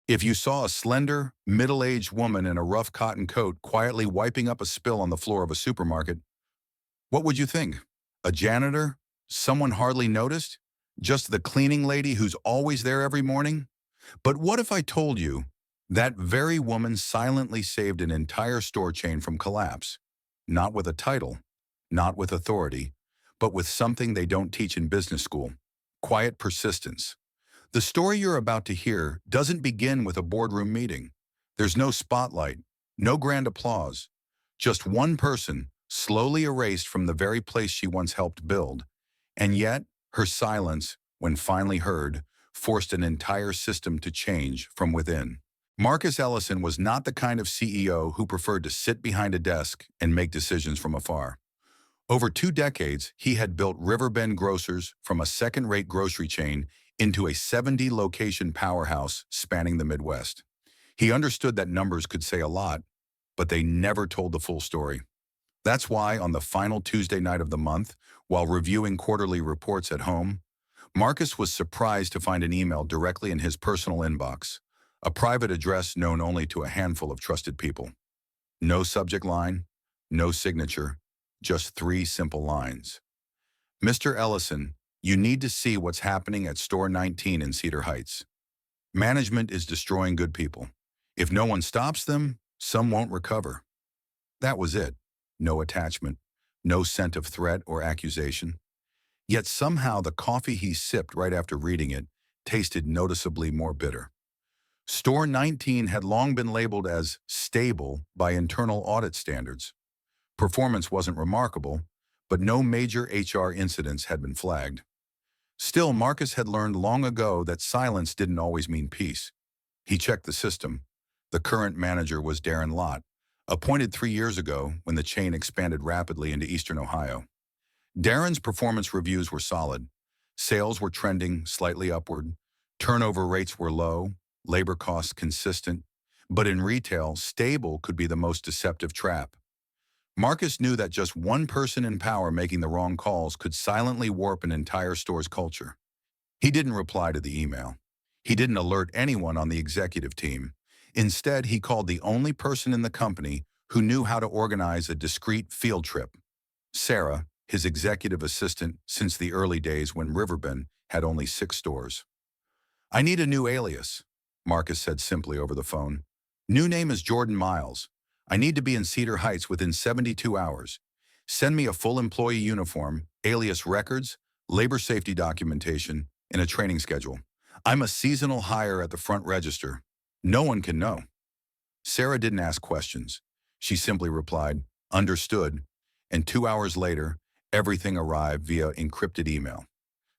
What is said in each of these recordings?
If you saw a slender, middle-aged woman in a rough cotton coat quietly wiping up a spill on the floor of a supermarket, what would you think? A janitor? Someone hardly noticed? Just the cleaning lady who's always there every morning? But what if I told you that very woman silently saved an entire store chain from collapse? Not with a title, not with authority, but with something they don't teach in business school: quiet persistence. The story you're about to hear doesn't begin with a boardroom meeting. There's no spotlight, no grand applause, just one person slowly erased from the very place she once helped build. And yet, her silence, when finally heard, forced an entire system to change from within. Marcus Ellison was not the kind of CEO who preferred to sit behind a desk and make decisions from afar. Over 2 decades, he had built Riverbend Grocers from a second-rate grocery chain into a 70-location powerhouse spanning the Midwest. He understood that numbers could say a lot, but they never told the full story. That's why on the final Tuesday night of the month, while reviewing quarterly reports at home, Marcus was surprised to find an email directly in his personal inbox, a private address known only to a handful of trusted people. No subject line, no signature, just 3 simple lines. Mr. Ellison, you need to see what's happening at Store 19 in Cedar Heights. Management is destroying good people. If no one stops them, some won't recover. That was it. No attachment, no scent of threat or accusation. Yet somehow the coffee he sipped right after reading it tasted noticeably more bitter. Store 19 had long been labeled as stable by internal audit standards. Performance wasn't remarkable, but no major HR incidents had been flagged. Still, Marcus had learned long ago that silence didn't always mean peace. He checked the system. The current manager was Darren Lott, appointed 3 years ago when the chain expanded rapidly into eastern Ohio. Darren's performance reviews were solid. Sales were trending slightly upward. Turnover rates were low, labor costs consistent. But in retail, stable could be the most deceptive trap. Marcus knew that just one person in power making the wrong calls could silently warp an entire store's culture. He didn't reply to the email. He didn't alert anyone on the executive team. Instead, he called the only person in the company who knew how to organize a discreet field trip: Sarah, his executive assistant since the early days when Riverbend had only 6 stores. "I need a new alias," Marcus said simply over the phone. "New name is Jordan Miles. I need to be in Cedar Heights within 72 hours. Send me a full employee uniform, alias records, labor safety documentation, and a training schedule. I'm a seasonal hire at the front register. No one can know." Sarah didn't ask questions. She simply replied, "Understood," and 2 hours later, everything arrived via encrypted email.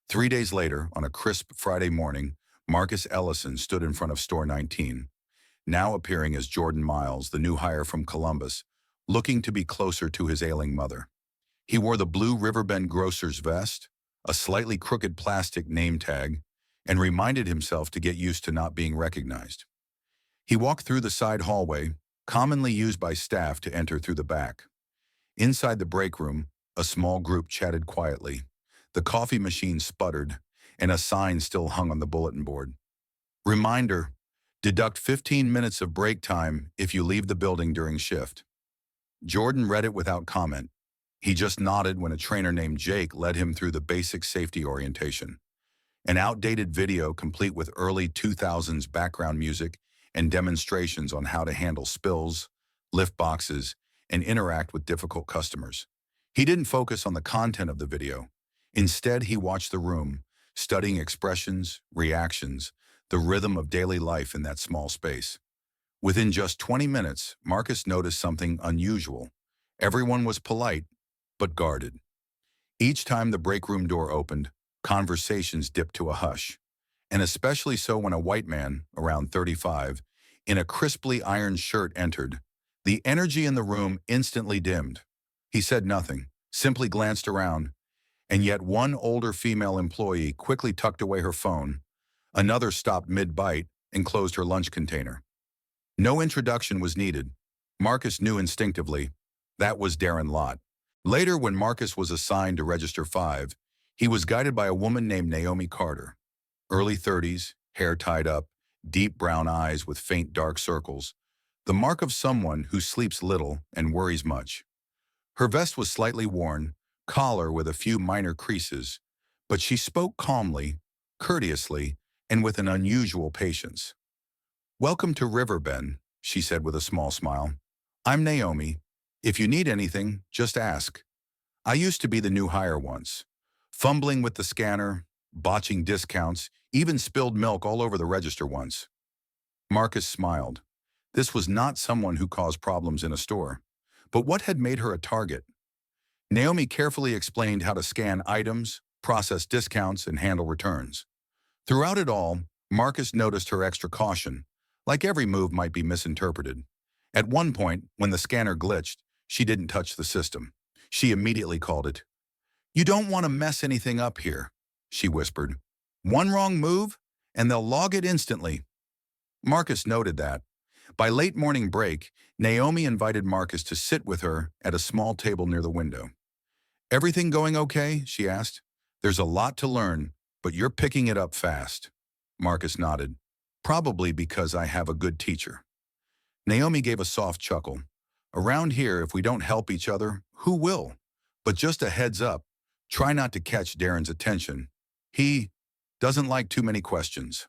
3 days later, on a crisp Friday morning, Marcus Ellison stood in front of Store 19, now appearing as Jordan Miles, the new hire from Columbus, looking to be closer to his ailing mother. He wore the blue Riverbend Grocer's vest, a slightly crooked plastic name tag, and reminded himself to get used to not being recognized. He walked through the side hallway, commonly used by staff to enter through the back. Inside the break room, a small group chatted quietly. The coffee machine sputtered, and a sign still hung on the bulletin board. "Reminder: deduct 15 minutes of break time if you leave the building during shift." Jordan read it without comment. He just nodded when a trainer named Jake led him through the basic safety orientation. An outdated video complete with early 2000s background music and demonstrations on how to handle spills, lift boxes, and interact with difficult customers. He didn't focus on the content of the video. Instead, he watched the room, studying expressions, reactions, the rhythm of daily life in that small space. Within just 20 minutes, Marcus noticed something unusual. Everyone was polite, but guarded. Each time the break room door opened, conversations dipped to a hush, and especially so when a white man, around 35, in a crisply ironed shirt entered. The energy in the room instantly dimmed. He said nothing, simply glanced around, and yet one older female employee quickly tucked away her phone. Another stopped mid-bite and closed her lunch container. No introduction was needed. Marcus knew instinctively that was Darren Lott. Later, when Marcus was assigned to Register 5, he was guided by a woman named Naomi Carter. Early 30s, hair tied up, deep brown eyes with faint dark circles, the mark of someone who sleeps little and worries much. Her vest was slightly worn, collar with a few minor creases, but she spoke calmly, courteously, and with an unusual patience. "Welcome to Riverbend," she said with a small smile. "I'm Naomi. If you need anything, just ask. I used to be the new hire once, fumbling with the scanner, botching discounts, even spilled milk all over the register once." Marcus smiled. This was not someone who caused problems in a store. But what had made her a target? Naomi carefully explained how to scan items, process discounts, and handle returns. Throughout it all, Marcus noticed her extra caution, like every move might be misinterpreted. At one point, when the scanner glitched, she didn't touch the system. She immediately called it. "You don't want to mess anything up here," she whispered. "One wrong move, and they'll log it instantly." Marcus noted that. By late morning break, Naomi invited Marcus to sit with her at a small table near the window. "Everything going okay?" she asked. "There's a lot to learn, but you're picking it up fast." Marcus nodded. "Probably because I have a good teacher." Naomi gave a soft chuckle. "Around here, if we don't help each other, who will? But just a heads up, try not to catch Darren's attention. He doesn't like too many questions."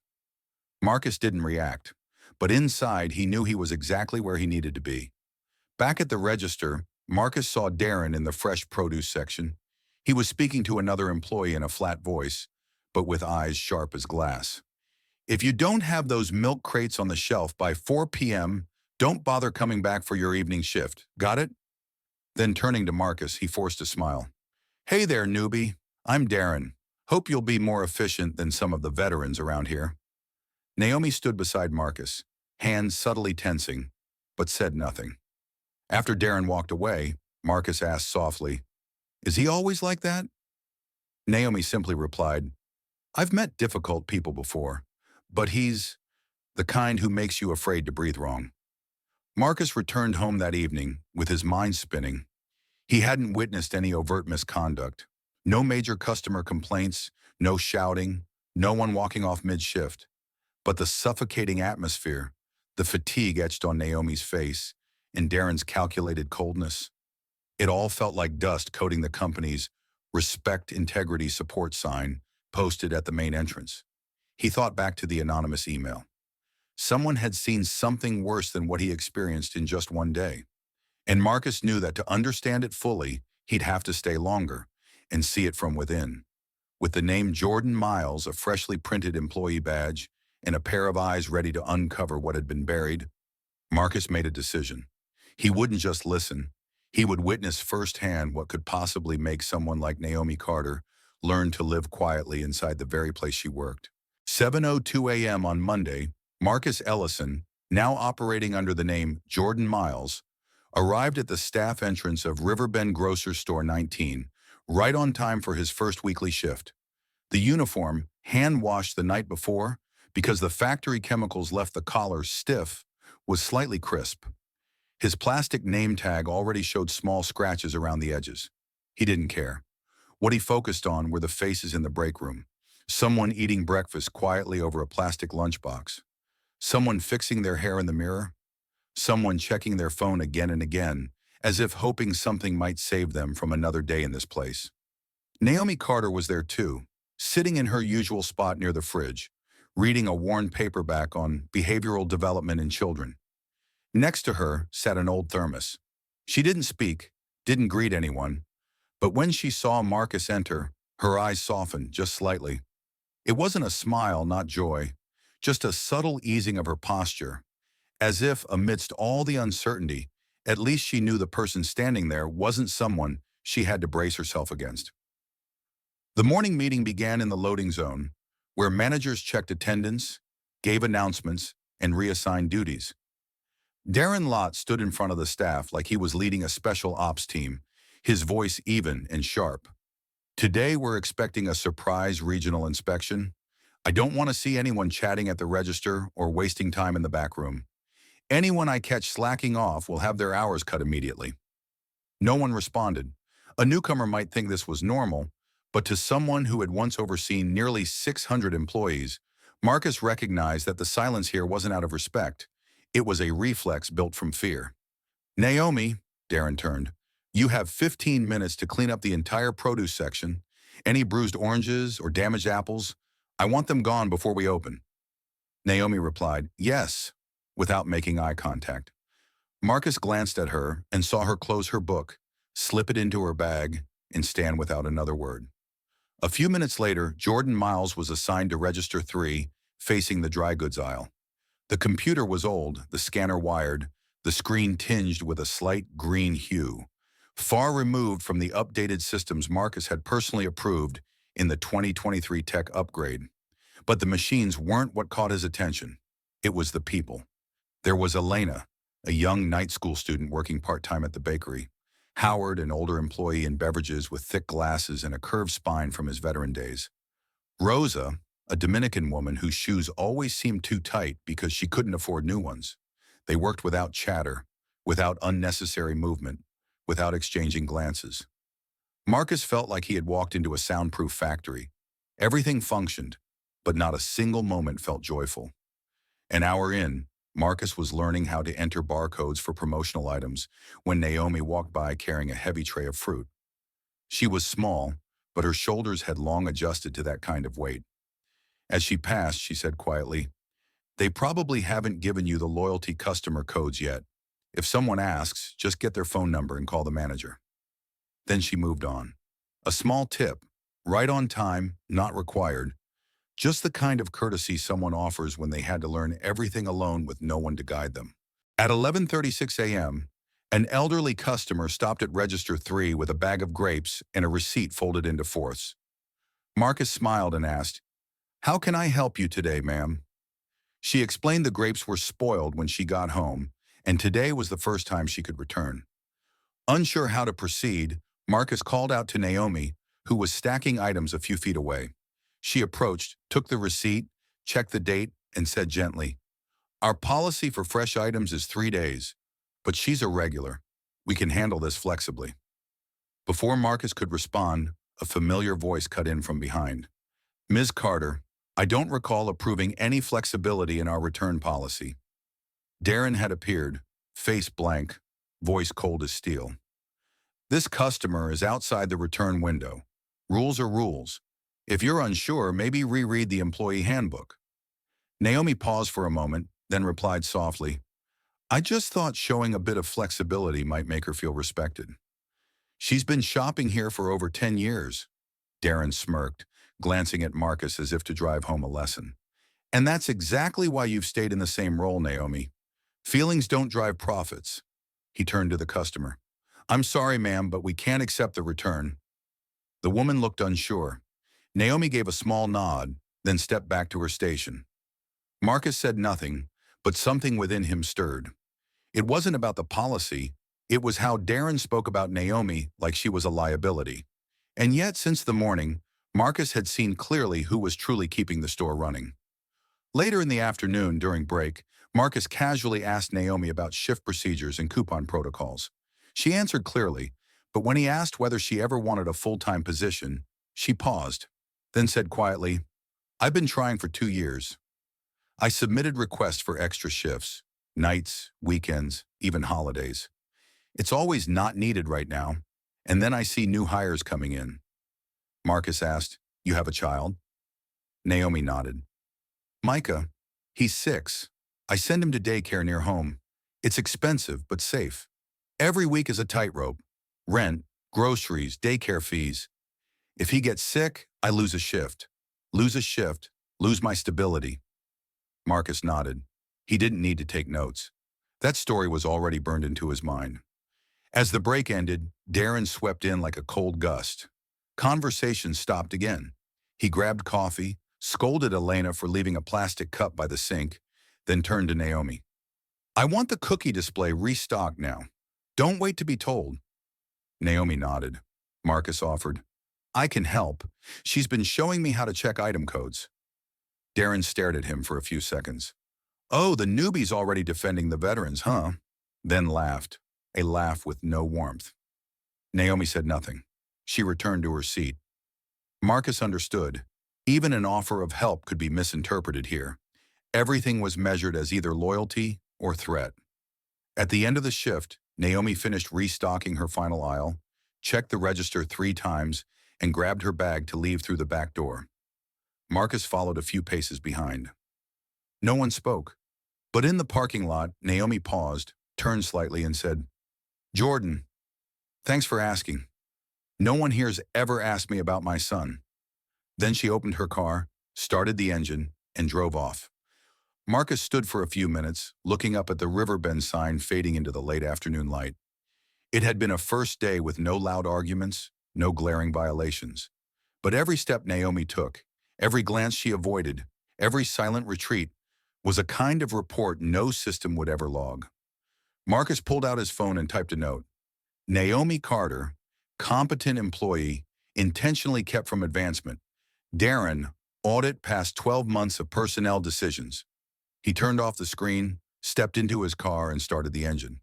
Marcus didn't react, but inside he knew he was exactly where he needed to be. Back at the register, Marcus saw Darren in the fresh produce section. He was speaking to another employee in a flat voice, but with eyes sharp as glass. "If you don't have those milk crates on the shelf by 4 p.m., don't bother coming back for your evening shift. Got it?" Then turning to Marcus, he forced a smile. "Hey there, newbie. I'm Darren. Hope you'll be more efficient than some of the veterans around here." Naomi stood beside Marcus, hands subtly tensing, but said nothing. After Darren walked away, Marcus asked softly, "Is he always like that?" Naomi simply replied, "I've met difficult people before, but he's the kind who makes you afraid to breathe wrong." Marcus returned home that evening with his mind spinning. He hadn't witnessed any overt misconduct. No major customer complaints, no shouting, no one walking off mid-shift. But the suffocating atmosphere, the fatigue etched on Naomi's face, and Darren's calculated coldness, it all felt like dust coating the company's Respect Integrity Support sign posted at the main entrance. He thought back to the anonymous email. Someone had seen something worse than what he experienced in just one day. And Marcus knew that to understand it fully, he'd have to stay longer and see it from within. With the name Jordan Miles, a freshly printed employee badge, and a pair of eyes ready to uncover what had been buried, Marcus made a decision. He wouldn't just listen. He would witness firsthand what could possibly make someone like Naomi Carter learn to live quietly inside the very place she worked. 7:02 a.m. on Monday, Marcus Ellison, now operating under the name Jordan Miles, arrived at the staff entrance of Riverbend Grocery Store 19, right on time for his first weekly shift. The uniform, hand-washed the night before, because the factory chemicals left the collar stiff, was slightly crisp. His plastic name tag already showed small scratches around the edges. He didn't care. What he focused on were the faces in the break room. Someone eating breakfast quietly over a plastic lunchbox. Someone fixing their hair in the mirror. Someone checking their phone again and again, as if hoping something might save them from another day in this place. Naomi Carter was there too, sitting in her usual spot near the fridge, reading a worn paperback on behavioral development in children. Next to her sat an old thermos. She didn't speak, didn't greet anyone, but when she saw Marcus enter, her eyes softened just slightly. It wasn't a smile, not joy, just a subtle easing of her posture, as if amidst all the uncertainty, at least she knew the person standing there wasn't someone she had to brace herself against. The morning meeting began in the loading zone, where managers checked attendance, gave announcements, and reassigned duties. Darren Lott stood in front of the staff like he was leading a special ops team, his voice even and sharp. "Today we're expecting a surprise regional inspection. I don't want to see anyone chatting at the register or wasting time in the back room. Anyone I catch slacking off will have their hours cut immediately." No one responded. A newcomer might think this was normal, but to someone who had once overseen nearly 600 employees, Marcus recognized that the silence here wasn't out of respect. It was a reflex built from fear. Naomi, Darren turned, you have 15 minutes to clean up the entire produce section. Any bruised oranges or damaged apples, I want them gone before we open. Naomi replied, yes, without making eye contact. Marcus glanced at her and saw her close her book, slip it into her bag, and stand without another word. A few minutes later, Jordan Miles was assigned to Register 3, facing the dry goods aisle. The computer was old, the scanner wired, the screen tinged with a slight green hue, far removed from the updated systems Marcus had personally approved in the 2023 tech upgrade. But the machines weren't what caught his attention. It was the people. There was Elena, a young night school student working part-time at the bakery. Howard, an older employee in beverages with thick glasses and a curved spine from his veteran days. Rosa, a Dominican woman whose shoes always seemed too tight because she couldn't afford new ones. They worked without chatter, without unnecessary movement, without exchanging glances. Marcus felt like he had walked into a soundproof factory. Everything functioned, but not a single moment felt joyful. An hour in, Marcus was learning how to enter barcodes for promotional items when Naomi walked by carrying a heavy tray of fruit. She was small, but her shoulders had long adjusted to that kind of weight. As she passed, she said quietly, "They probably haven't given you the loyalty customer codes yet. If someone asks, just get their phone number and call the manager." Then she moved on. A small tip, right on time, not required, just the kind of courtesy someone offers when they had to learn everything alone with no one to guide them. At 11:36 a.m., an elderly customer stopped at Register 3 with a bag of grapes and a receipt folded into fourths. Marcus smiled and asked, "How can I help you today, ma'am?" She explained the grapes were spoiled when she got home, and today was the first time she could return. Unsure how to proceed, Marcus called out to Naomi, who was stacking items a few feet away. She approached, took the receipt, checked the date, and said gently, "Our policy for fresh items is 3 days, but she's a regular. We can handle this flexibly." Before Marcus could respond, a familiar voice cut in from behind. "Ms. Carter, I don't recall approving any flexibility in our return policy." Darren had appeared, face blank, voice cold as steel. "This customer is outside the return window. Rules are rules. If you're unsure, maybe reread the employee handbook." Naomi paused for a moment, then replied softly, "I just thought showing a bit of flexibility might make her feel respected. She's been shopping here for over 10 years. Darren smirked, glancing at Marcus as if to drive home a lesson. "And that's exactly why you've stayed in the same role, Naomi. Feelings don't drive profits." He turned to the customer. "I'm sorry, ma'am, but we can't accept the return." The woman looked unsure. Naomi gave a small nod, then stepped back to her station. Marcus said nothing, but something within him stirred. It wasn't about the policy, it was how Darren spoke about Naomi like she was a liability. And yet, since the morning, Marcus had seen clearly who was truly keeping the store running. Later in the afternoon, during break, Marcus casually asked Naomi about shift procedures and coupon protocols. She answered clearly, but when he asked whether she ever wanted a full-time position, she paused, then said quietly, "I've been trying for 2 years. I submitted requests for extra shifts, nights, weekends, even holidays. It's always not needed right now, and then I see new hires coming in." Marcus asked, "You have a child?" Naomi nodded. "Micah, he's 6. I send him to daycare near home. It's expensive, but safe. Every week is a tightrope. Rent, groceries, daycare fees. If he gets sick, I lose a shift. Lose a shift, lose my stability." Marcus nodded. He didn't need to take notes. That story was already burned into his mind. As the break ended, Darren swept in like a cold gust. Conversation stopped again. He grabbed coffee, scolded Elena for leaving a plastic cup by the sink, then turned to Naomi. "I want the cookie display restocked now. Don't wait to be told." Naomi nodded. Marcus offered, "I can help. She's been showing me how to check item codes." Darren stared at him for a few seconds. "Oh, the newbie's already defending the veterans, huh?" Then laughed, a laugh with no warmth. Naomi said nothing. She returned to her seat. Marcus understood. Even an offer of help could be misinterpreted here. Everything was measured as either loyalty or threat. At the end of the shift, Naomi finished restocking her final aisle, checked the register 3 times, and grabbed her bag to leave through the back door. Marcus followed a few paces behind. No one spoke, but in the parking lot, Naomi paused, turned slightly, and said, "Jordan, thanks for asking. No one here's ever asked me about my son." Then she opened her car, started the engine, and drove off. Marcus stood for a few minutes, looking up at the Riverbend sign fading into the late afternoon light. It had been a first day with no loud arguments, no glaring violations. But every step Naomi took, every glance she avoided, every silent retreat, was a kind of report no system would ever log. Marcus pulled out his phone and typed a note. Naomi Carter, competent employee, intentionally kept from advancement. Darren, audit past 12 months of personnel decisions. He turned off the screen, stepped into his car, and started the engine.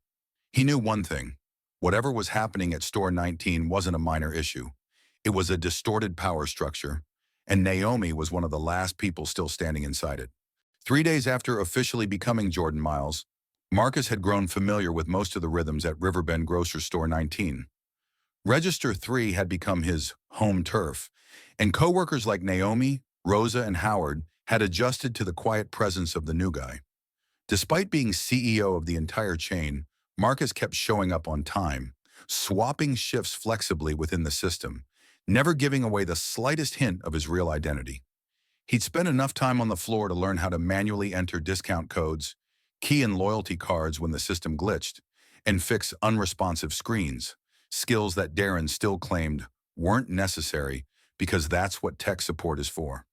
He knew one thing. Whatever was happening at Store 19 wasn't a minor issue. It was a distorted power structure, and Naomi was one of the last people still standing inside it. 3 days after officially becoming Jordan Miles, Marcus had grown familiar with most of the rhythms at Riverbend Grocery Store 19. Register 3 had become his home turf, and coworkers like Naomi, Rosa, and Howard had adjusted to the quiet presence of the new guy. Despite being CEO of the entire chain, Marcus kept showing up on time, swapping shifts flexibly within the system, never giving away the slightest hint of his real identity. He'd spent enough time on the floor to learn how to manually enter discount codes, key in loyalty cards when the system glitched, and fix unresponsive screens, skills that Darren still claimed weren't necessary because that's what tech support is for.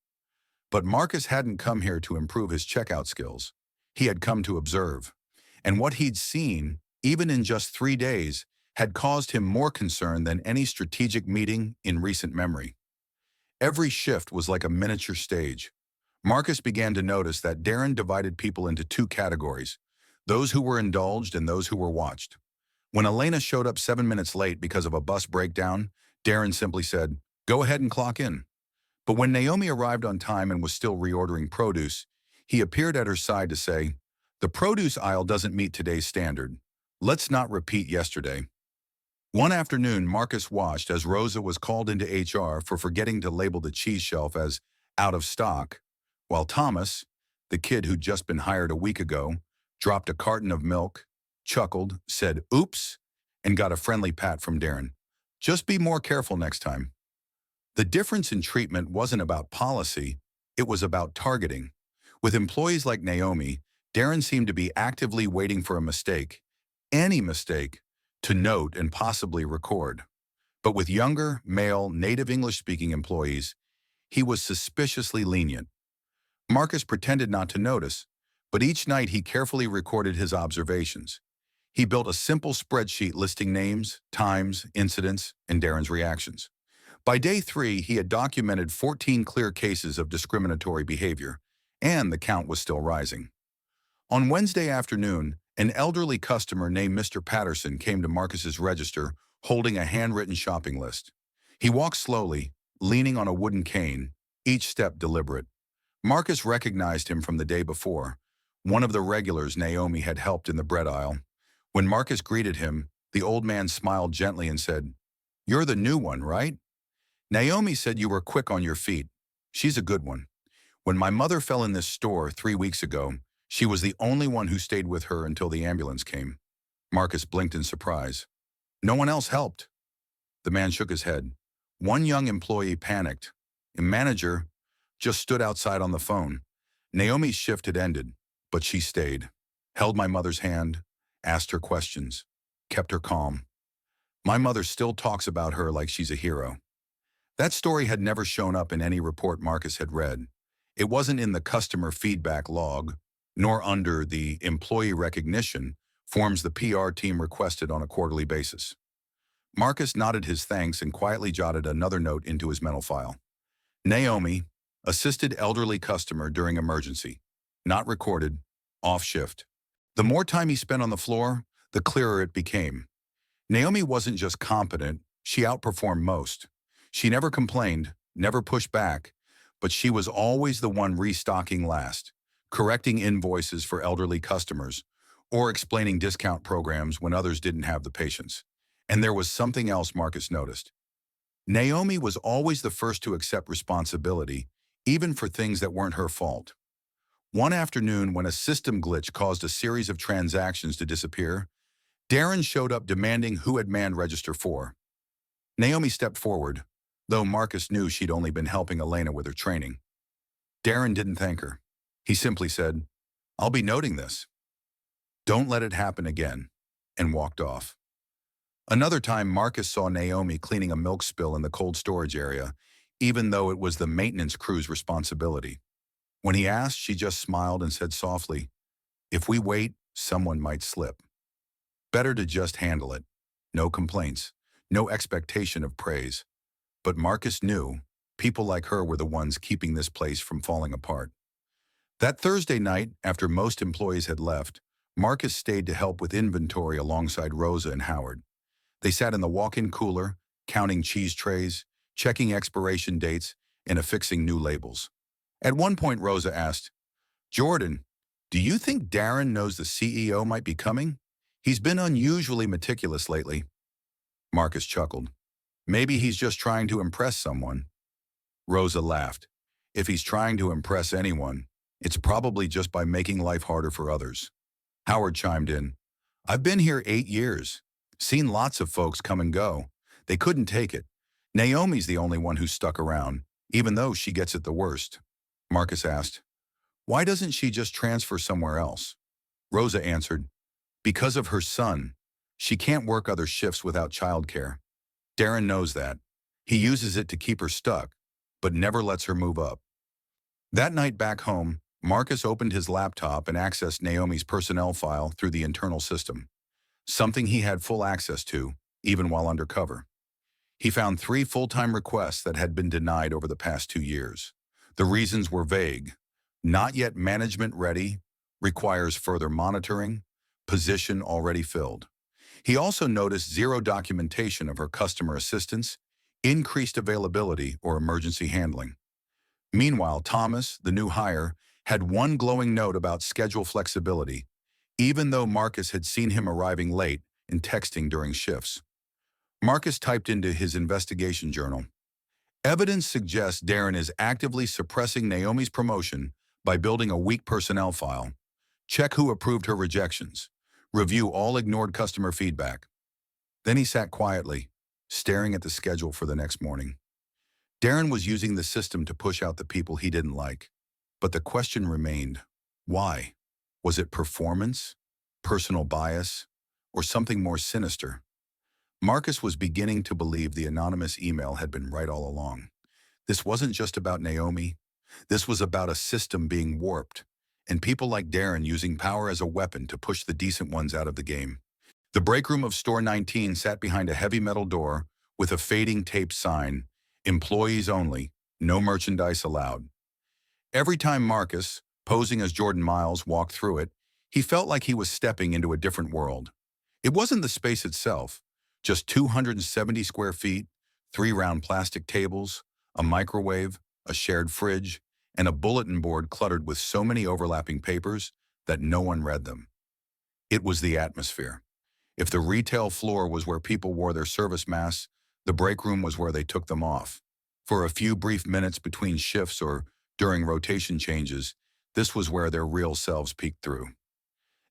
But Marcus hadn't come here to improve his checkout skills. He had come to observe. And what he'd seen, even in just 3 days, had caused him more concern than any strategic meeting in recent memory. Every shift was like a miniature stage. Marcus began to notice that Darren divided people into 2 categories, those who were indulged and those who were watched. When Elena showed up 7 minutes late because of a bus breakdown, Darren simply said, "Go ahead and clock in." But when Naomi arrived on time and was still reordering produce, he appeared at her side to say, "The produce aisle doesn't meet today's standard. Let's not repeat yesterday." One afternoon, Marcus watched as Rosa was called into HR for forgetting to label the cheese shelf as out of stock, while Thomas, the kid who'd just been hired a week ago, dropped a carton of milk, chuckled, said, "Oops," and got a friendly pat from Darren. "Just be more careful next time." The difference in treatment wasn't about policy, it was about targeting. With employees like Naomi, Darren seemed to be actively waiting for a mistake, any mistake, to note and possibly record. But with younger, male, native English-speaking employees, he was suspiciously lenient. Marcus pretended not to notice, but each night he carefully recorded his observations. He built a simple spreadsheet listing names, times, incidents, and Darren's reactions. By day 3, he had documented 14 clear cases of discriminatory behavior, and the count was still rising. On Wednesday afternoon, an elderly customer named Mr. Patterson came to Marcus's register holding a handwritten shopping list. He walked slowly, leaning on a wooden cane, each step deliberate. Marcus recognized him from the day before, one of the regulars Naomi had helped in the bread aisle. When Marcus greeted him, the old man smiled gently and said, "You're the new one, right? Naomi said you were quick on your feet. She's a good one. When my mother fell in this store 3 weeks ago, she was the only one who stayed with her until the ambulance came." Marcus blinked in surprise. "No one else helped." The man shook his head. One young employee panicked. A manager just stood outside on the phone. Naomi's shift had ended, but she stayed, held my mother's hand, asked her questions, kept her calm. My mother still talks about her like she's a hero. That story had never shown up in any report Marcus had read. It wasn't in the customer feedback log, nor under the employee recognition forms the PR team requested on a quarterly basis. Marcus nodded his thanks and quietly jotted another note into his mental file. Naomi, assisted elderly customer during emergency. Not recorded, off shift. The more time he spent on the floor, the clearer it became. Naomi wasn't just competent, she outperformed most. She never complained, never pushed back, but she was always the one restocking last, correcting invoices for elderly customers, or explaining discount programs when others didn't have the patience. And there was something else Marcus noticed. Naomi was always the first to accept responsibility, even for things that weren't her fault. One afternoon, when a system glitch caused a series of transactions to disappear, Darren showed up demanding who had manned Register 4. Naomi stepped forward, though Marcus knew she'd only been helping Elena with her training. Darren didn't thank her. He simply said, "I'll be noting this. Don't let it happen again," and walked off. Another time, Marcus saw Naomi cleaning a milk spill in the cold storage area, even though it was the maintenance crew's responsibility. When he asked, she just smiled and said softly, "If we wait, someone might slip. Better to just handle it. No complaints, no expectation of praise." But Marcus knew people like her were the ones keeping this place from falling apart. That Thursday night, after most employees had left, Marcus stayed to help with inventory alongside Rosa and Howard. They sat in the walk-in cooler, counting cheese trays, checking expiration dates, and affixing new labels. At one point, Rosa asked, "Jordan, do you think Darren knows the CEO might be coming? He's been unusually meticulous lately." Marcus chuckled. "Maybe he's just trying to impress someone." Rosa laughed. "If he's trying to impress anyone, it's probably just by making life harder for others." Howard chimed in. "I've been here 8 years. Seen lots of folks come and go. They couldn't take it. Naomi's the only one who's stuck around, even though she gets it the worst." Marcus asked, "Why doesn't she just transfer somewhere else?" Rosa answered, "Because of her son. She can't work other shifts without childcare. Darren knows that. He uses it to keep her stuck, but never lets her move up." That night back home, Marcus opened his laptop and accessed Naomi's personnel file through the internal system, something he had full access to, even while undercover. He found 3 full-time requests that had been denied over the past 2 years. The reasons were vague: not yet management ready, requires further monitoring, position already filled. He also noticed 0 documentation of her customer assistance, increased availability, or emergency handling. Meanwhile, Thomas, the new hire, had one glowing note about schedule flexibility, even though Marcus had seen him arriving late and texting during shifts. Marcus typed into his investigation journal, "Evidence suggests Darren is actively suppressing Naomi's promotion by building a weak personnel file. Check who approved her rejections. Review all ignored customer feedback." Then he sat quietly, staring at the schedule for the next morning. Darren was using the system to push out the people he didn't like. But the question remained, why? Was it performance, personal bias, or something more sinister? Marcus was beginning to believe the anonymous email had been right all along. This wasn't just about Naomi. This was about a system being warped, and people like Darren using power as a weapon to push the decent ones out of the game. The break room of Store 19 sat behind a heavy metal door with a fading taped sign, "Employees only, no merchandise allowed." Every time Marcus, posing as Jordan Miles, walked through it, he felt like he was stepping into a different world. It wasn't the space itself, just 270 square feet, 3 round plastic tables, a microwave, a shared fridge, and a bulletin board cluttered with so many overlapping papers that no one read them. It was the atmosphere. If the retail floor was where people wore their service masks, the break room was where they took them off. For a few brief minutes between shifts or during rotation changes, this was where their real selves peeked through.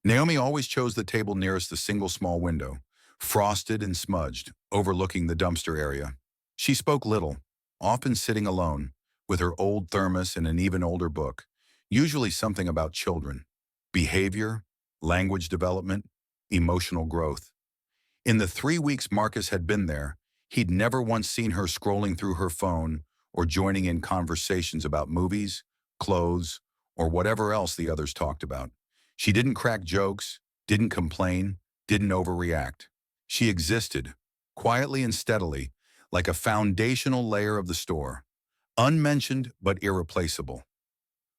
Naomi always chose the table nearest the single small window, frosted and smudged, overlooking the dumpster area. She spoke little, often sitting alone, with her old thermos and an even older book, usually something about children, behavior, language development, emotional growth. In the 3 weeks Marcus had been there, he'd never once seen her scrolling through her phone or joining in conversations about movies, clothes, or whatever else the others talked about. She didn't crack jokes, didn't complain, didn't overreact. She existed, quietly and steadily, like a foundational layer of the store, unmentioned but irreplaceable.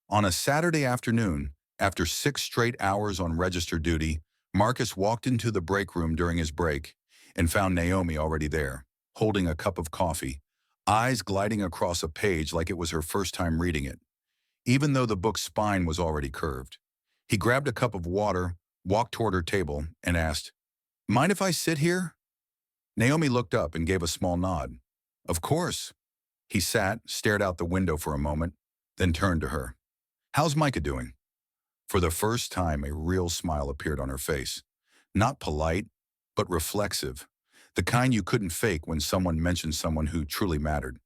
On a Saturday afternoon, after 6 straight hours on register duty, Marcus walked into the break room during his break and found Naomi already there, holding a cup of coffee, eyes gliding across a page like it was her first time reading it, even though the book's spine was already curved. He grabbed a cup of water, walked toward her table, and asked, "Mind if I sit here?" Naomi looked up and gave a small nod. "Of course." He sat, stared out the window for a moment, then turned to her. "How's Micah doing?" For the first time, a real smile appeared on her face. Not polite, but reflexive. The kind you couldn't fake when someone mentioned someone who truly mattered.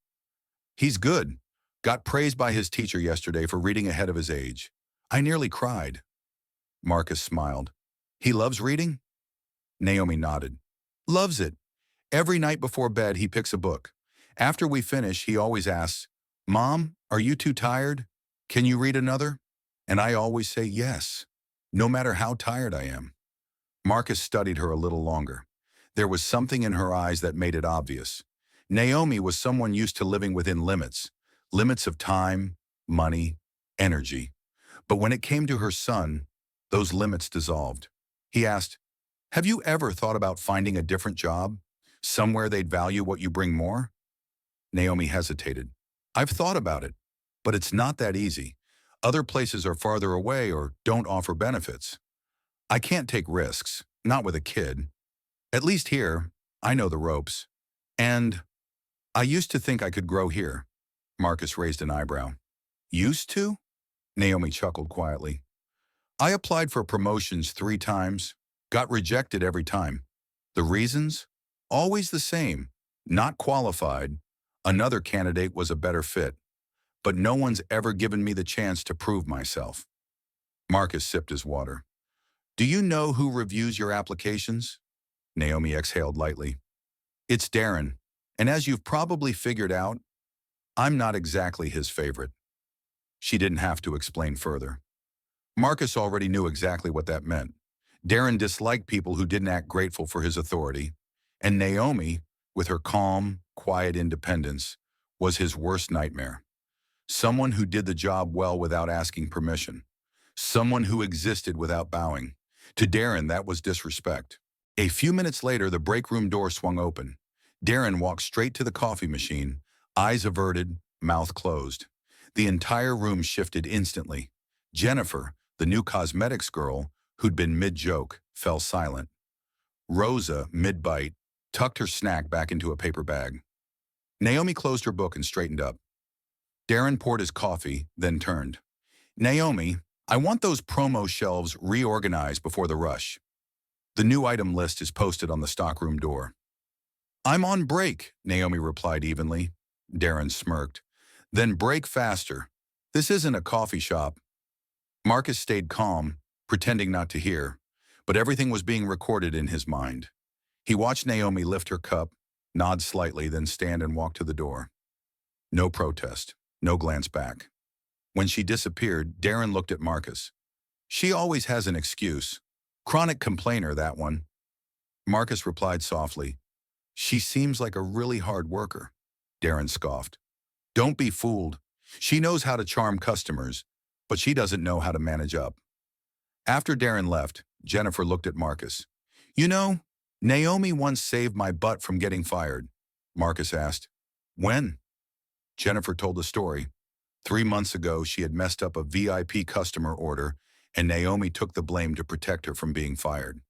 "He's good. Got praised by his teacher yesterday for reading ahead of his age. I nearly cried." Marcus smiled. "He loves reading?" Naomi nodded. "Loves it. Every night before bed, he picks a book. After we finish, he always asks, 'Mom, are you too tired? Can you read another?' And I always say yes, no matter how tired I am." Marcus studied her a little longer. There was something in her eyes that made it obvious. Naomi was someone used to living within limits, limits of time, money, energy. But when it came to her son, those limits dissolved. He asked, "Have you ever thought about finding a different job? Somewhere they'd value what you bring more?" Naomi hesitated. "I've thought about it, but it's not that easy. Other places are farther away or don't offer benefits. I can't take risks, not with a kid. At least here, I know the ropes. And I used to think I could grow here." Marcus raised an eyebrow. "Used to?" Naomi chuckled quietly. "I applied for promotions 3 times, got rejected every time. The reasons? Always the same. Not qualified. Another candidate was a better fit. But no one's ever given me the chance to prove myself." Marcus sipped his water. "Do you know who reviews your applications?" Naomi exhaled lightly. "It's Darren. And as you've probably figured out, I'm not exactly his favorite." She didn't have to explain further. Marcus already knew exactly what that meant. Darren disliked people who didn't act grateful for his authority, and Naomi, with her calm, quiet independence, was his worst nightmare. Someone who did the job well without asking permission. Someone who existed without bowing. To Darren, that was disrespect. A few minutes later, the break room door swung open. Darren walked straight to the coffee machine, eyes averted, mouth closed. The entire room shifted instantly. Jennifer, the new cosmetics girl, who'd been mid-joke, fell silent. Rosa, mid-bite, tucked her snack back into a paper bag. Naomi closed her book and straightened up. Darren poured his coffee, then turned. "Naomi, I want those promo shelves reorganized before the rush. The new item list is posted on the stockroom door." "I'm on break," Naomi replied evenly. Darren smirked. "Then break faster. This isn't a coffee shop." Marcus stayed calm, pretending not to hear, but everything was being recorded in his mind. He watched Naomi lift her cup, nod slightly, then stand and walk to the door. No protest, no glance back. When she disappeared, Darren looked at Marcus. "She always has an excuse. Chronic complainer, that one." Marcus replied softly, "She seems like a really hard worker." Darren scoffed. "Don't be fooled. She knows how to charm customers, but she doesn't know how to manage up." After Darren left, Jennifer looked at Marcus. "You know, Naomi once saved my butt from getting fired." Marcus asked, "When?" Jennifer told the story. 3 months ago, she had messed up a VIP customer order, and Naomi took the blame to protect her from being fired.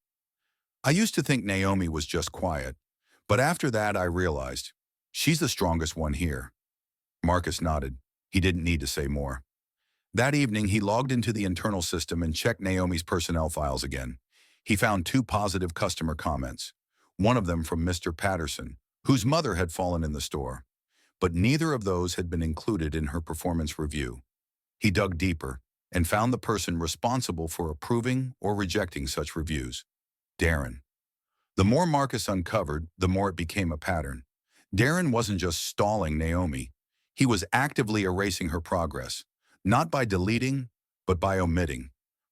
"I used to think Naomi was just quiet, but after that I realized, she's the strongest one here." Marcus nodded. He didn't need to say more. That evening, he logged into the internal system and checked Naomi's personnel files again. He found 2 positive customer comments, one of them from Mr. Patterson, whose mother had fallen in the store. But neither of those had been included in her performance review. He dug deeper and found the person responsible for approving or rejecting such reviews: Darren. The more Marcus uncovered, the more it became a pattern. Darren wasn't just stalling Naomi. He was actively erasing her progress, not by deleting, but by omitting.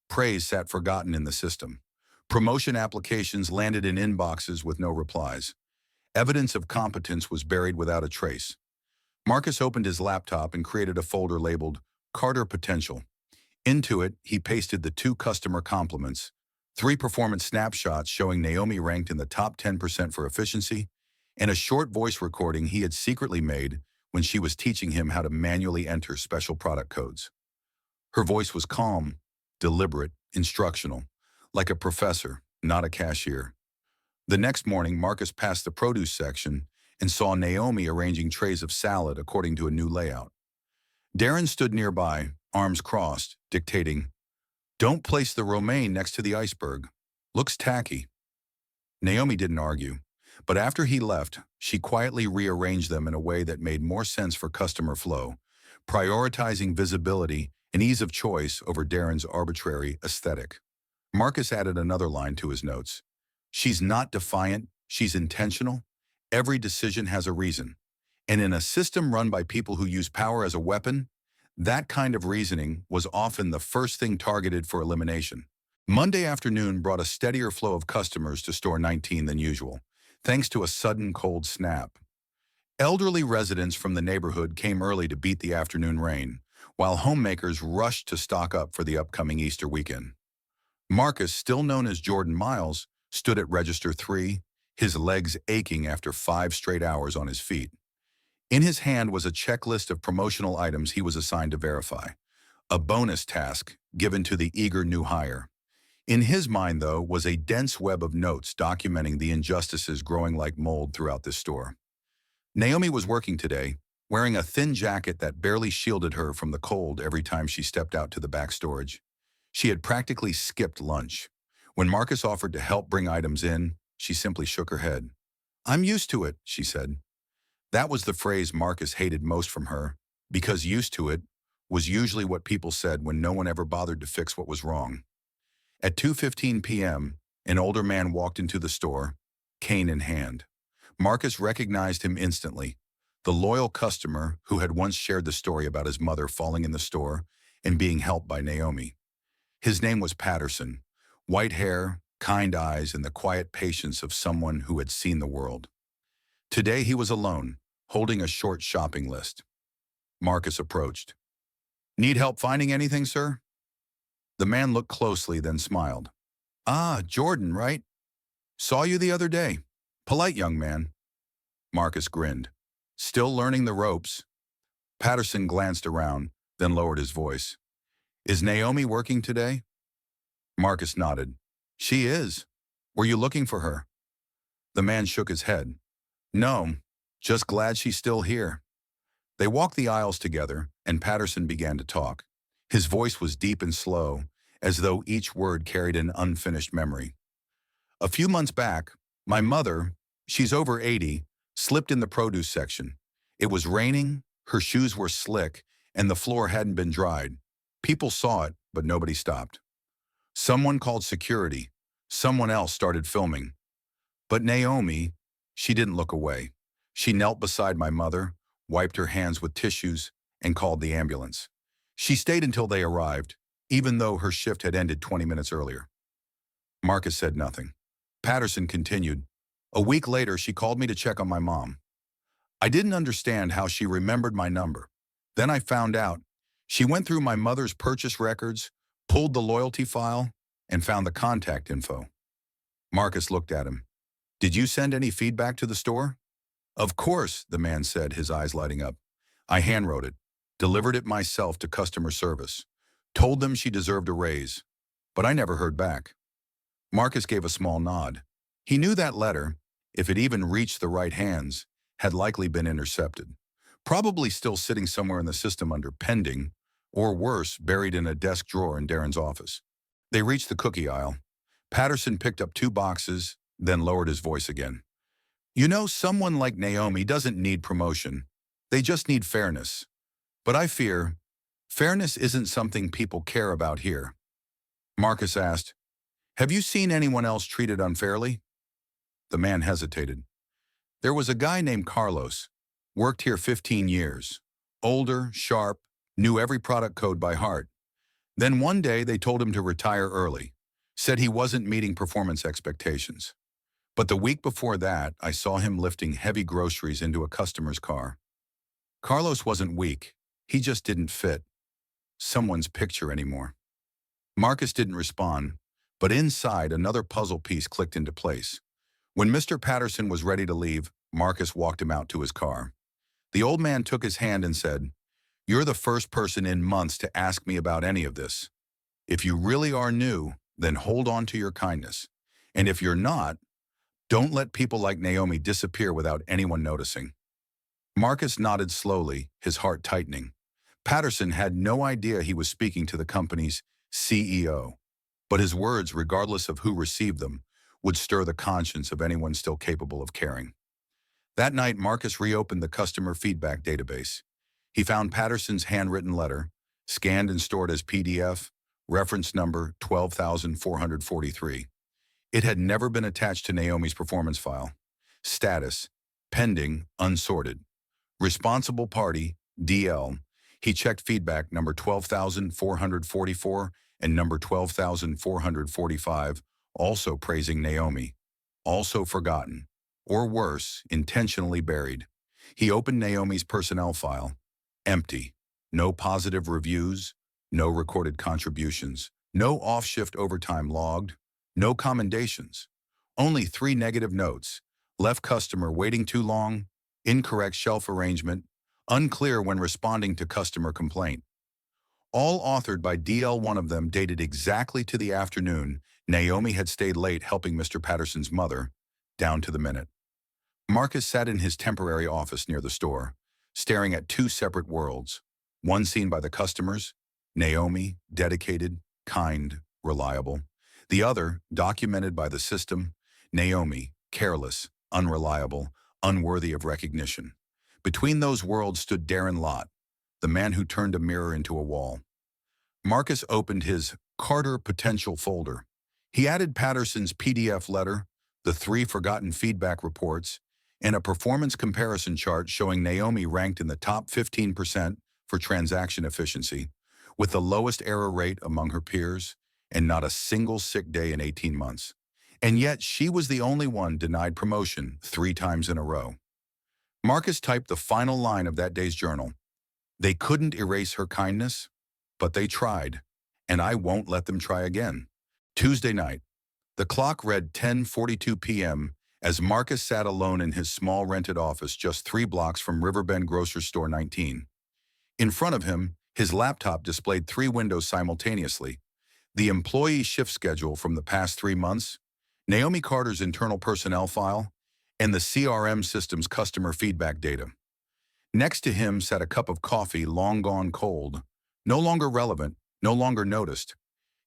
Praise sat forgotten in the system. Promotion applications landed in inboxes with no replies. Evidence of competence was buried without a trace. Marcus opened his laptop and created a folder labeled Carter Potential. Into it, he pasted the 2 customer compliments, 3 performance snapshots showing Naomi ranked in the top 10% for efficiency, and a short voice recording he had secretly made when she was teaching him how to manually enter special product codes. Her voice was calm, deliberate, instructional, like a professor, not a cashier. The next morning, Marcus passed the produce section and saw Naomi arranging trays of salad according to a new layout. Darren stood nearby, arms crossed, dictating, "Don't place the romaine next to the iceberg. Looks tacky." Naomi didn't argue, but after he left, she quietly rearranged them in a way that made more sense for customer flow, prioritizing visibility and ease of choice over Darren's arbitrary aesthetic. Marcus added another line to his notes. "She's not defiant, she's intentional. Every decision has a reason. And in a system run by people who use power as a weapon, that kind of reasoning was often the first thing targeted for elimination." Monday afternoon brought a steadier flow of customers to store 19 than usual, thanks to a sudden cold snap. Elderly residents from the neighborhood came early to beat the afternoon rain, while homemakers rushed to stock up for the upcoming Easter weekend. Marcus, still known as Jordan Miles, stood at register 3, his legs aching after 5 straight hours on his feet. In his hand was a checklist of promotional items he was assigned to verify, a bonus task given to the eager new hire. In his mind, though, was a dense web of notes documenting the injustices growing like mold throughout this store. Naomi was working today, wearing a thin jacket that barely shielded her from the cold every time she stepped out to the back storage. She had practically skipped lunch. When Marcus offered to help bring items in, she simply shook her head. "I'm used to it," she said. That was the phrase Marcus hated most from her, because used to it was usually what people said when no one ever bothered to fix what was wrong. At 2:15 p.m., an older man walked into the store, cane in hand. Marcus recognized him instantly, the loyal customer who had once shared the story about his mother falling in the store and being helped by Naomi. His name was Patterson, white hair, kind eyes, and the quiet patience of someone who had seen the world. Today he was alone, holding a short shopping list. Marcus approached. "Need help finding anything, sir?" The man looked closely, then smiled. "Ah, Jordan, right? Saw you the other day. Polite young man." Marcus grinned. "Still learning the ropes." Patterson glanced around, then lowered his voice. "Is Naomi working today?" Marcus nodded. "She is. Were you looking for her?" The man shook his head. "No, just glad she's still here." They walked the aisles together, and Patterson began to talk. His voice was deep and slow, as though each word carried an unfinished memory. "A few months back, my mother, she's over 80, slipped in the produce section. It was raining, her shoes were slick, and the floor hadn't been dried. People saw it, but nobody stopped. Someone called security. Someone else started filming. But Naomi, she didn't look away. She knelt beside my mother, wiped her hands with tissues, and called the ambulance. She stayed until they arrived, even though her shift had ended 20 minutes earlier." Marcus said nothing. Patterson continued. "A week later, she called me to check on my mom. I didn't understand how she remembered my number. Then I found out. She went through my mother's purchase records, pulled the loyalty file, and found the contact info." Marcus looked at him. "Did you send any feedback to the store?" "Of course," the man said, his eyes lighting up. "I handwrote it, delivered it myself to customer service, told them she deserved a raise, but I never heard back." Marcus gave a small nod. He knew that letter, if it even reached the right hands, had likely been intercepted, probably still sitting somewhere in the system under pending, or worse, buried in a desk drawer in Darren's office. They reached the cookie aisle. Patterson picked up 2 boxes, then lowered his voice again. "You know, someone like Naomi doesn't need promotion. They just need fairness. But I fear, fairness isn't something people care about here." Marcus asked, "Have you seen anyone else treated unfairly?" The man hesitated. "There was a guy named Carlos, worked here 15 years. Older, sharp, knew every product code by heart. Then one day they told him to retire early, said he wasn't meeting performance expectations. But the week before that, I saw him lifting heavy groceries into a customer's car. Carlos wasn't weak. He just didn't fit someone's picture anymore." Marcus didn't respond, but inside another puzzle piece clicked into place. When Mr. Patterson was ready to leave, Marcus walked him out to his car. The old man took his hand and said, "You're the first person in months to ask me about any of this. If you really are new, then hold on to your kindness. And if you're not, don't let people like Naomi disappear without anyone noticing." Marcus nodded slowly, his heart tightening. Patterson had no idea he was speaking to the company's CEO, but his words, regardless of who received them, would stir the conscience of anyone still capable of caring. That night, Marcus reopened the customer feedback database. He found Patterson's handwritten letter, scanned and stored as PDF, reference number 12,443. It had never been attached to Naomi's performance file. Status: pending, unsorted. Responsible party, DL. He checked feedback number 12,444 and number 12,445, also praising Naomi. Also forgotten, or worse, intentionally buried. He opened Naomi's personnel file. Empty. No positive reviews, no recorded contributions, no off-shift overtime logged, no commendations. Only 3 negative notes. Left customer waiting too long, incorrect shelf arrangement, unclear when responding to customer complaint. All authored by DL, one of them dated exactly to the afternoon Naomi had stayed late helping Mr. Patterson's mother, down to the minute. Marcus sat in his temporary office near the store, staring at 2 separate worlds. One seen by the customers, Naomi, dedicated, kind, reliable. The other, documented by the system, Naomi, careless, unreliable, unworthy of recognition. Between those worlds stood Darren Lott, the man who turned a mirror into a wall. Marcus opened his Carter Potential folder. He added Patterson's PDF letter, the 3 forgotten feedback reports, and a performance comparison chart showing Naomi ranked in the top 15% for transaction efficiency, with the lowest error rate among her peers, and not a single sick day in 18 months. And yet she was the only one denied promotion 3 times in a row. Marcus typed the final line of that day's journal. They couldn't erase her kindness, but they tried, and I won't let them try again. Tuesday night. The clock read 10:42 p.m. as Marcus sat alone in his small rented office just 3 blocks from Riverbend Grocery Store 19. In front of him, his laptop displayed 3 windows simultaneously. The employee shift schedule from the past 3 months, Naomi Carter's internal personnel file, and the CRM system's customer feedback data. Next to him sat a cup of coffee long gone cold, no longer relevant, no longer noticed.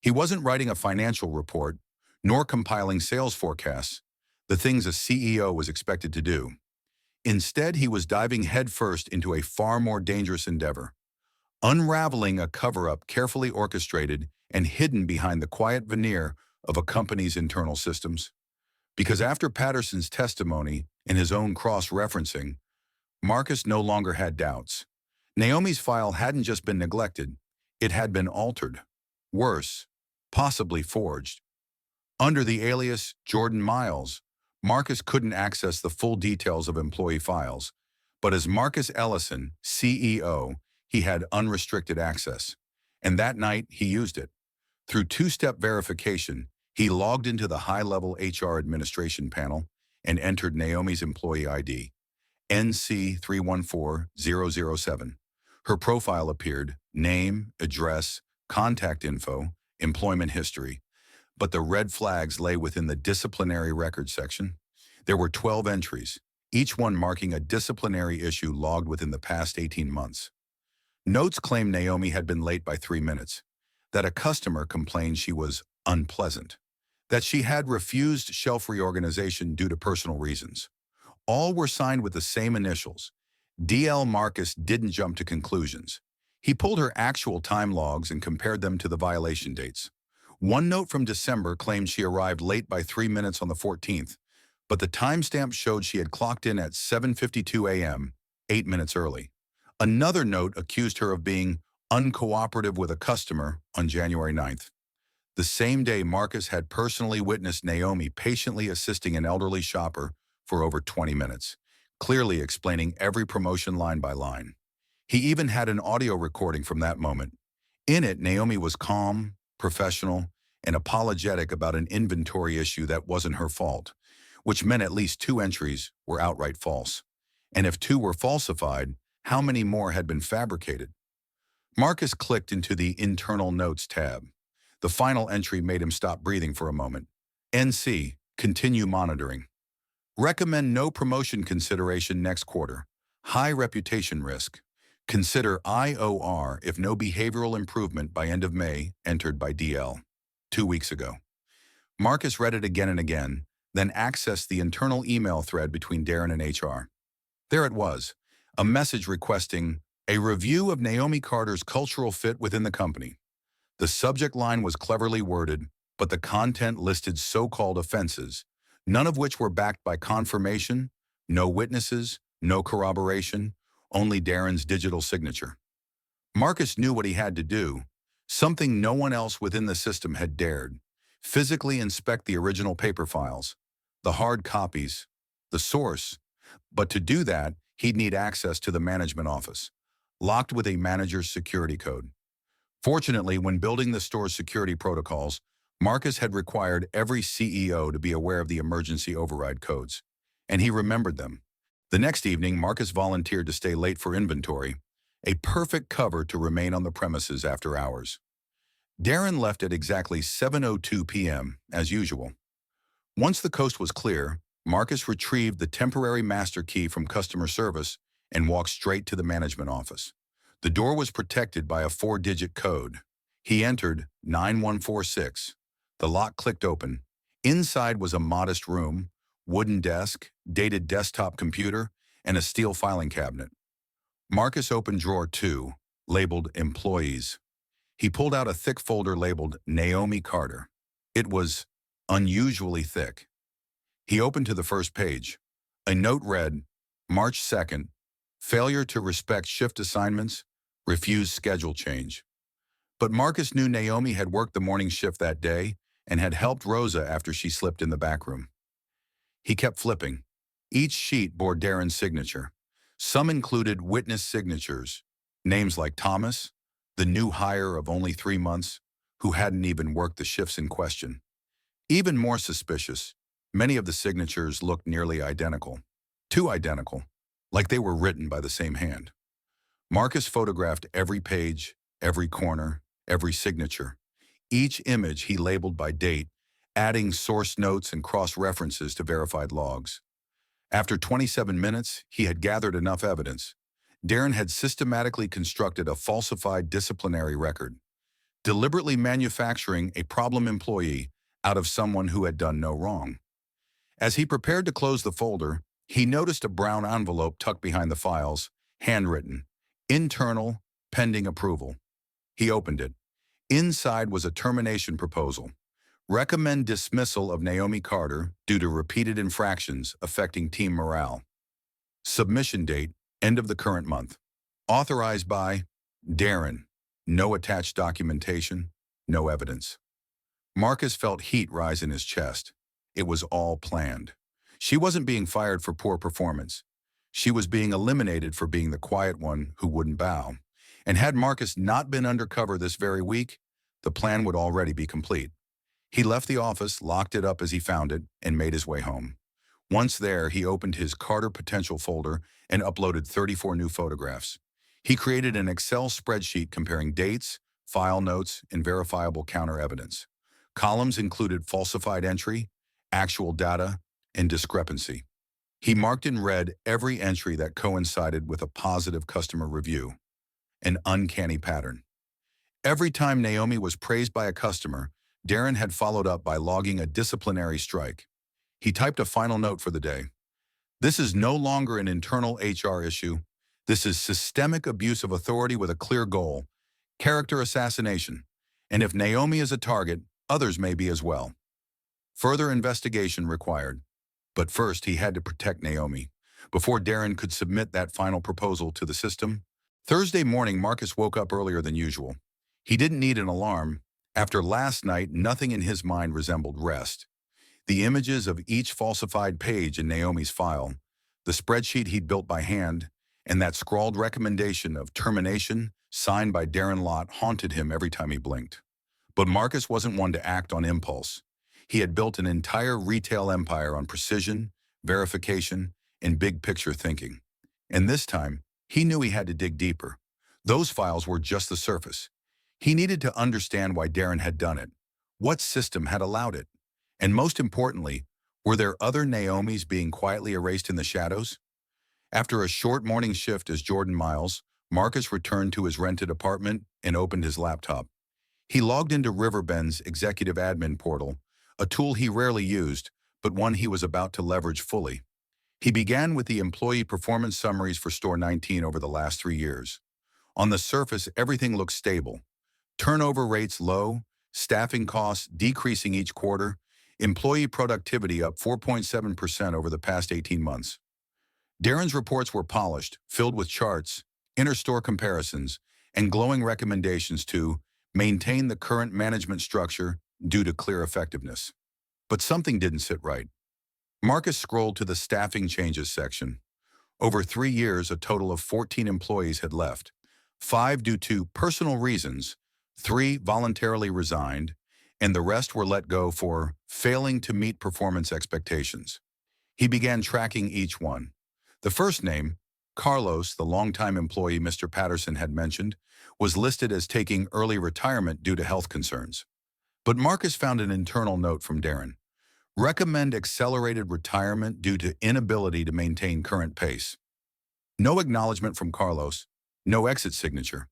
He wasn't writing a financial report, nor compiling sales forecasts, the things a CEO was expected to do. Instead, he was diving headfirst into a far more dangerous endeavor, unraveling a cover-up carefully orchestrated and hidden behind the quiet veneer of a company's internal systems. Because after Patterson's testimony and his own cross-referencing, Marcus no longer had doubts. Naomi's file hadn't just been neglected, it had been altered. Worse, possibly forged. Under the alias Jordan Miles, Marcus couldn't access the full details of employee files, but as Marcus Ellison, CEO, he had unrestricted access. And that night, he used it. Through 2-step verification, he logged into the high-level HR administration panel and entered Naomi's employee ID, NC314007. Her profile appeared: name, address, contact info, employment history. But the red flags lay within the disciplinary record section. There were 12 entries, each one marking a disciplinary issue logged within the past 18 months. Notes claimed Naomi had been late by 3 minutes, that a customer complained she was unpleasant, that she had refused shelf reorganization due to personal reasons. All were signed with the same initials. DL. Marcus didn't jump to conclusions. He pulled her actual time logs and compared them to the violation dates. One note from December claimed she arrived late by 3 minutes on the 14th, but the timestamp showed she had clocked in at 7:52 a.m., 8 minutes early. Another note accused her of being uncooperative with a customer on January 9th. The same day, Marcus had personally witnessed Naomi patiently assisting an elderly shopper for over 20 minutes, clearly explaining every promotion line by line. He even had an audio recording from that moment. In it, Naomi was calm, professional, and apologetic about an inventory issue that wasn't her fault, which meant at least 2 entries were outright false. And if 2 were falsified, how many more had been fabricated? Marcus clicked into the Internal Notes tab. The final entry made him stop breathing for a moment. NC, continue monitoring. Recommend no promotion consideration next quarter. High reputation risk. Consider IOR if no behavioral improvement by end of May, entered by DL. 2 weeks ago. Marcus read it again and again, then accessed the internal email thread between Darren and HR. There it was, a message requesting a review of Naomi Carter's cultural fit within the company. The subject line was cleverly worded, but the content listed so-called offenses, none of which were backed by confirmation, no witnesses, no corroboration, only Darren's digital signature. Marcus knew what he had to do, something no one else within the system had dared: physically inspect the original paper files, the hard copies, the source. But to do that, he'd need access to the management office, locked with a manager's security code. Fortunately, when building the store's security protocols, Marcus had required every CEO to be aware of the emergency override codes, and he remembered them. The next evening, Marcus volunteered to stay late for inventory, a perfect cover to remain on the premises after hours. Darren left at exactly 7:02 p.m., as usual. Once the coast was clear, Marcus retrieved the temporary master key from customer service and walked straight to the management office. The door was protected by a 4-digit code. He entered 9146. The lock clicked open. Inside was a modest room, wooden desk, dated desktop computer, and a steel filing cabinet. Marcus opened drawer 2, labeled Employees. He pulled out a thick folder labeled Naomi Carter. It was unusually thick. He opened to the first page. A note read, March 2nd, failure to respect shift assignments, refused schedule change. But Marcus knew Naomi had worked the morning shift that day and had helped Rosa after she slipped in the back room. He kept flipping. Each sheet bore Darren's signature. Some included witness signatures, names like Thomas, the new hire of only 3 months, who hadn't even worked the shifts in question. Even more suspicious, many of the signatures looked nearly identical. Too identical, like they were written by the same hand. Marcus photographed every page, every corner, every signature. Each image he labeled by date, adding source notes and cross-references to verified logs. After 27 minutes, he had gathered enough evidence. Darren had systematically constructed a falsified disciplinary record, deliberately manufacturing a problem employee out of someone who had done no wrong. As he prepared to close the folder, he noticed a brown envelope tucked behind the files, handwritten, Internal, pending approval. He opened it. Inside was a termination proposal. Recommend dismissal of Naomi Carter due to repeated infractions affecting team morale. Submission date, end of the current month. Authorized by Darren. No attached documentation, no evidence. Marcus felt heat rise in his chest. It was all planned. She wasn't being fired for poor performance. She was being eliminated for being the quiet one who wouldn't bow. And had Marcus not been undercover this very week, the plan would already be complete. He left the office, locked it up as he found it, and made his way home. Once there, he opened his Carter Potential folder and uploaded 34 new photographs. He created an Excel spreadsheet comparing dates, file notes, and verifiable counter evidence. Columns included falsified entry, actual data, and discrepancy. He marked in red every entry that coincided with a positive customer review, an uncanny pattern. Every time Naomi was praised by a customer, Darren had followed up by logging a disciplinary strike. He typed a final note for the day. This is no longer an internal HR issue. This is systemic abuse of authority with a clear goal, character assassination. And if Naomi is a target, others may be as well. Further investigation required. But first, he had to protect Naomi. Before Darren could submit that final proposal to the system, Thursday morning, Marcus woke up earlier than usual. He didn't need an alarm. After last night, nothing in his mind resembled rest. The images of each falsified page in Naomi's file, the spreadsheet he'd built by hand, and that scrawled recommendation of termination signed by Darren Lott haunted him every time he blinked. But Marcus wasn't one to act on impulse. He had built an entire retail empire on precision, verification, and big-picture thinking. And this time, he knew he had to dig deeper. Those files were just the surface. He needed to understand why Darren had done it, what system had allowed it, and most importantly, were there other Naomis being quietly erased in the shadows? After a short morning shift as Jordan Miles, Marcus returned to his rented apartment and opened his laptop. He logged into Riverbend's executive admin portal, a tool he rarely used, but one he was about to leverage fully. He began with the employee performance summaries for Store 19 over the last 3 years. On the surface, everything looked stable. Turnover rates low, staffing costs decreasing each quarter, employee productivity up 4.7% over the past 18 months. Darren's reports were polished, filled with charts, inter-store comparisons, and glowing recommendations to maintain the current management structure due to clear effectiveness. But something didn't sit right. Marcus scrolled to the staffing changes section. Over 3 years, a total of 14 employees had left, 5 due to personal reasons, 3 voluntarily resigned, and the rest were let go for failing to meet performance expectations. He began tracking each one. The first name, Carlos, the longtime employee Mr. Patterson had mentioned, was listed as taking early retirement due to health concerns. But Marcus found an internal note from Darren. Recommend accelerated retirement due to inability to maintain current pace. No acknowledgement from Carlos, no exit signature.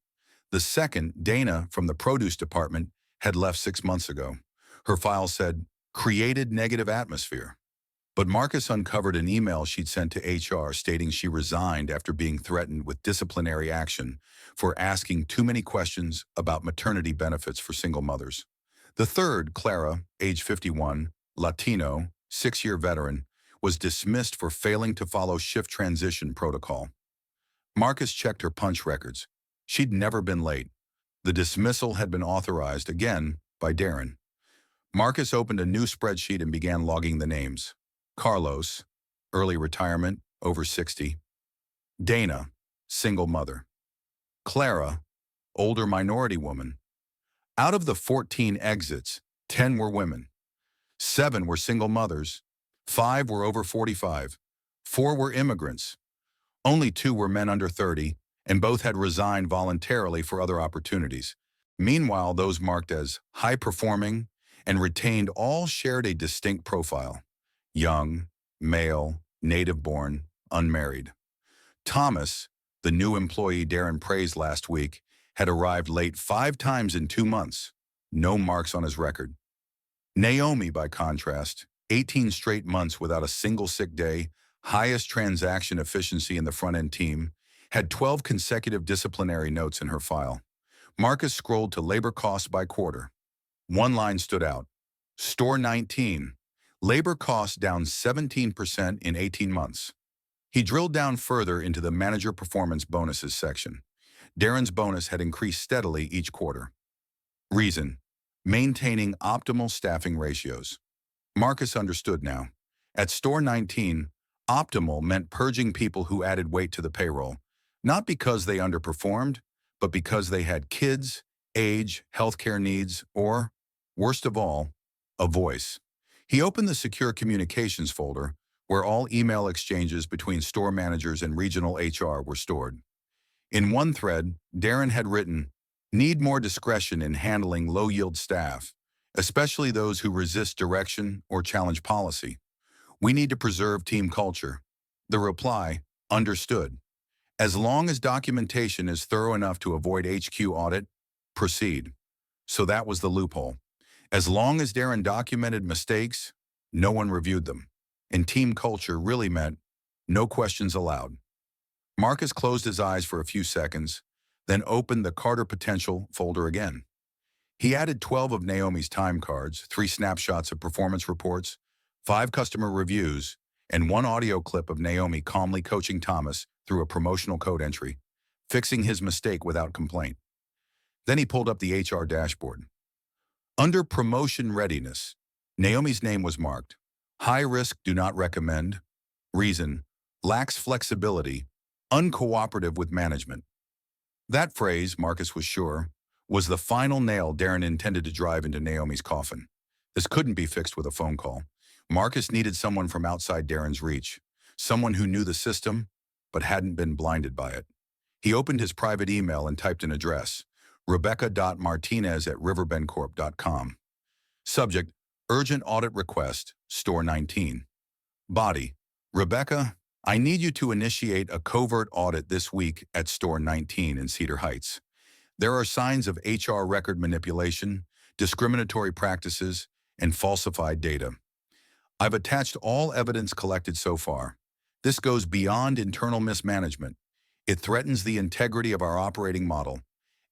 The second, Dana, from the produce department, had left 6 months ago. Her file said, created negative atmosphere. But Marcus uncovered an email she'd sent to HR stating she resigned after being threatened with disciplinary action for asking too many questions about maternity benefits for single mothers. The third, Clara, age 51, Latino, 6-year veteran, was dismissed for failing to follow shift transition protocol. Marcus checked her punch records. She'd never been late. The dismissal had been authorized, again, by Darren. Marcus opened a new spreadsheet and began logging the names. Carlos, early retirement, over 60. Dana, single mother. Clara, older minority woman. Out of the 14 exits, 10 were women. 7 were single mothers. 5 were over 45. 4 were immigrants. Only 2 were men under 30, and both had resigned voluntarily for other opportunities. Meanwhile, those marked as high-performing and retained all shared a distinct profile. Young, male, native-born, unmarried. Thomas, the new employee Darren praised last week, had arrived late 5 times in 2 months. No marks on his record. Naomi, by contrast, 18 straight months without a single sick day, highest transaction efficiency in the front-end team, had 12 consecutive disciplinary notes in her file. Marcus scrolled to labor costs by quarter. One line stood out. Store 19. Labor costs down 17% in 18 months. He drilled down further into the manager performance bonuses section. Darren's bonus had increased steadily each quarter. Reason: maintaining optimal staffing ratios. Marcus understood now. At Store 19, optimal meant purging people who added weight to the payroll, not because they underperformed, but because they had kids, age, healthcare needs, or, worst of all, a voice. He opened the secure communications folder, where all email exchanges between store managers and regional HR were stored. In one thread, Darren had written, "Need more discretion in handling low-yield staff, especially those who resist direction or challenge policy. We need to preserve team culture." The reply, "Understood. As long as documentation is thorough enough to avoid HQ audit, proceed." So that was the loophole. As long as Darren documented mistakes, no one reviewed them. And team culture really meant no questions allowed. Marcus closed his eyes for a few seconds, then opened the Carter Potential folder again. He added 12 of Naomi's time cards, 3 snapshots of performance reports, 5 customer reviews, and 1 audio clip of Naomi calmly coaching Thomas through a promotional code entry, fixing his mistake without complaint. Then he pulled up the HR dashboard. Under promotion readiness, Naomi's name was marked. High risk, do not recommend. Reason: lacks flexibility, uncooperative with management. That phrase, Marcus was sure, was the final nail Darren intended to drive into Naomi's coffin. This couldn't be fixed with a phone call. Marcus needed someone from outside Darren's reach, someone who knew the system, but hadn't been blinded by it. He opened his private email and typed an address, rebecca.martinez@riverbendcorp.com. Subject, urgent audit request, store 19. Body, Rebecca, I need you to initiate a covert audit this week at store 19 in Cedar Heights. There are signs of HR record manipulation, discriminatory practices, and falsified data. I've attached all evidence collected so far. This goes beyond internal mismanagement. It threatens the integrity of our operating model,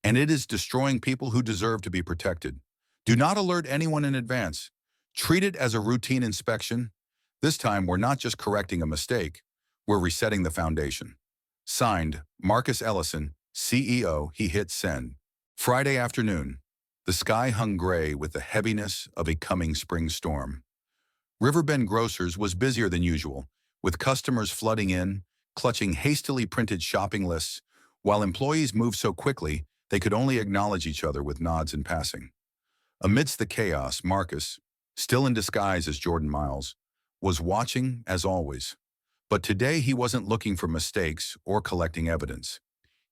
and it is destroying people who deserve to be protected. Do not alert anyone in advance. Treat it as a routine inspection. This time, we're not just correcting a mistake, we're resetting the foundation. Signed, Marcus Ellison, CEO. He hit send. Friday afternoon. The sky hung gray with the heaviness of a coming spring storm. Riverbend Grocers was busier than usual, with customers flooding in, clutching hastily printed shopping lists, while employees moved so quickly they could only acknowledge each other with nods in passing. Amidst the chaos, Marcus, still in disguise as Jordan Miles, was watching as always. But today he wasn't looking for mistakes or collecting evidence.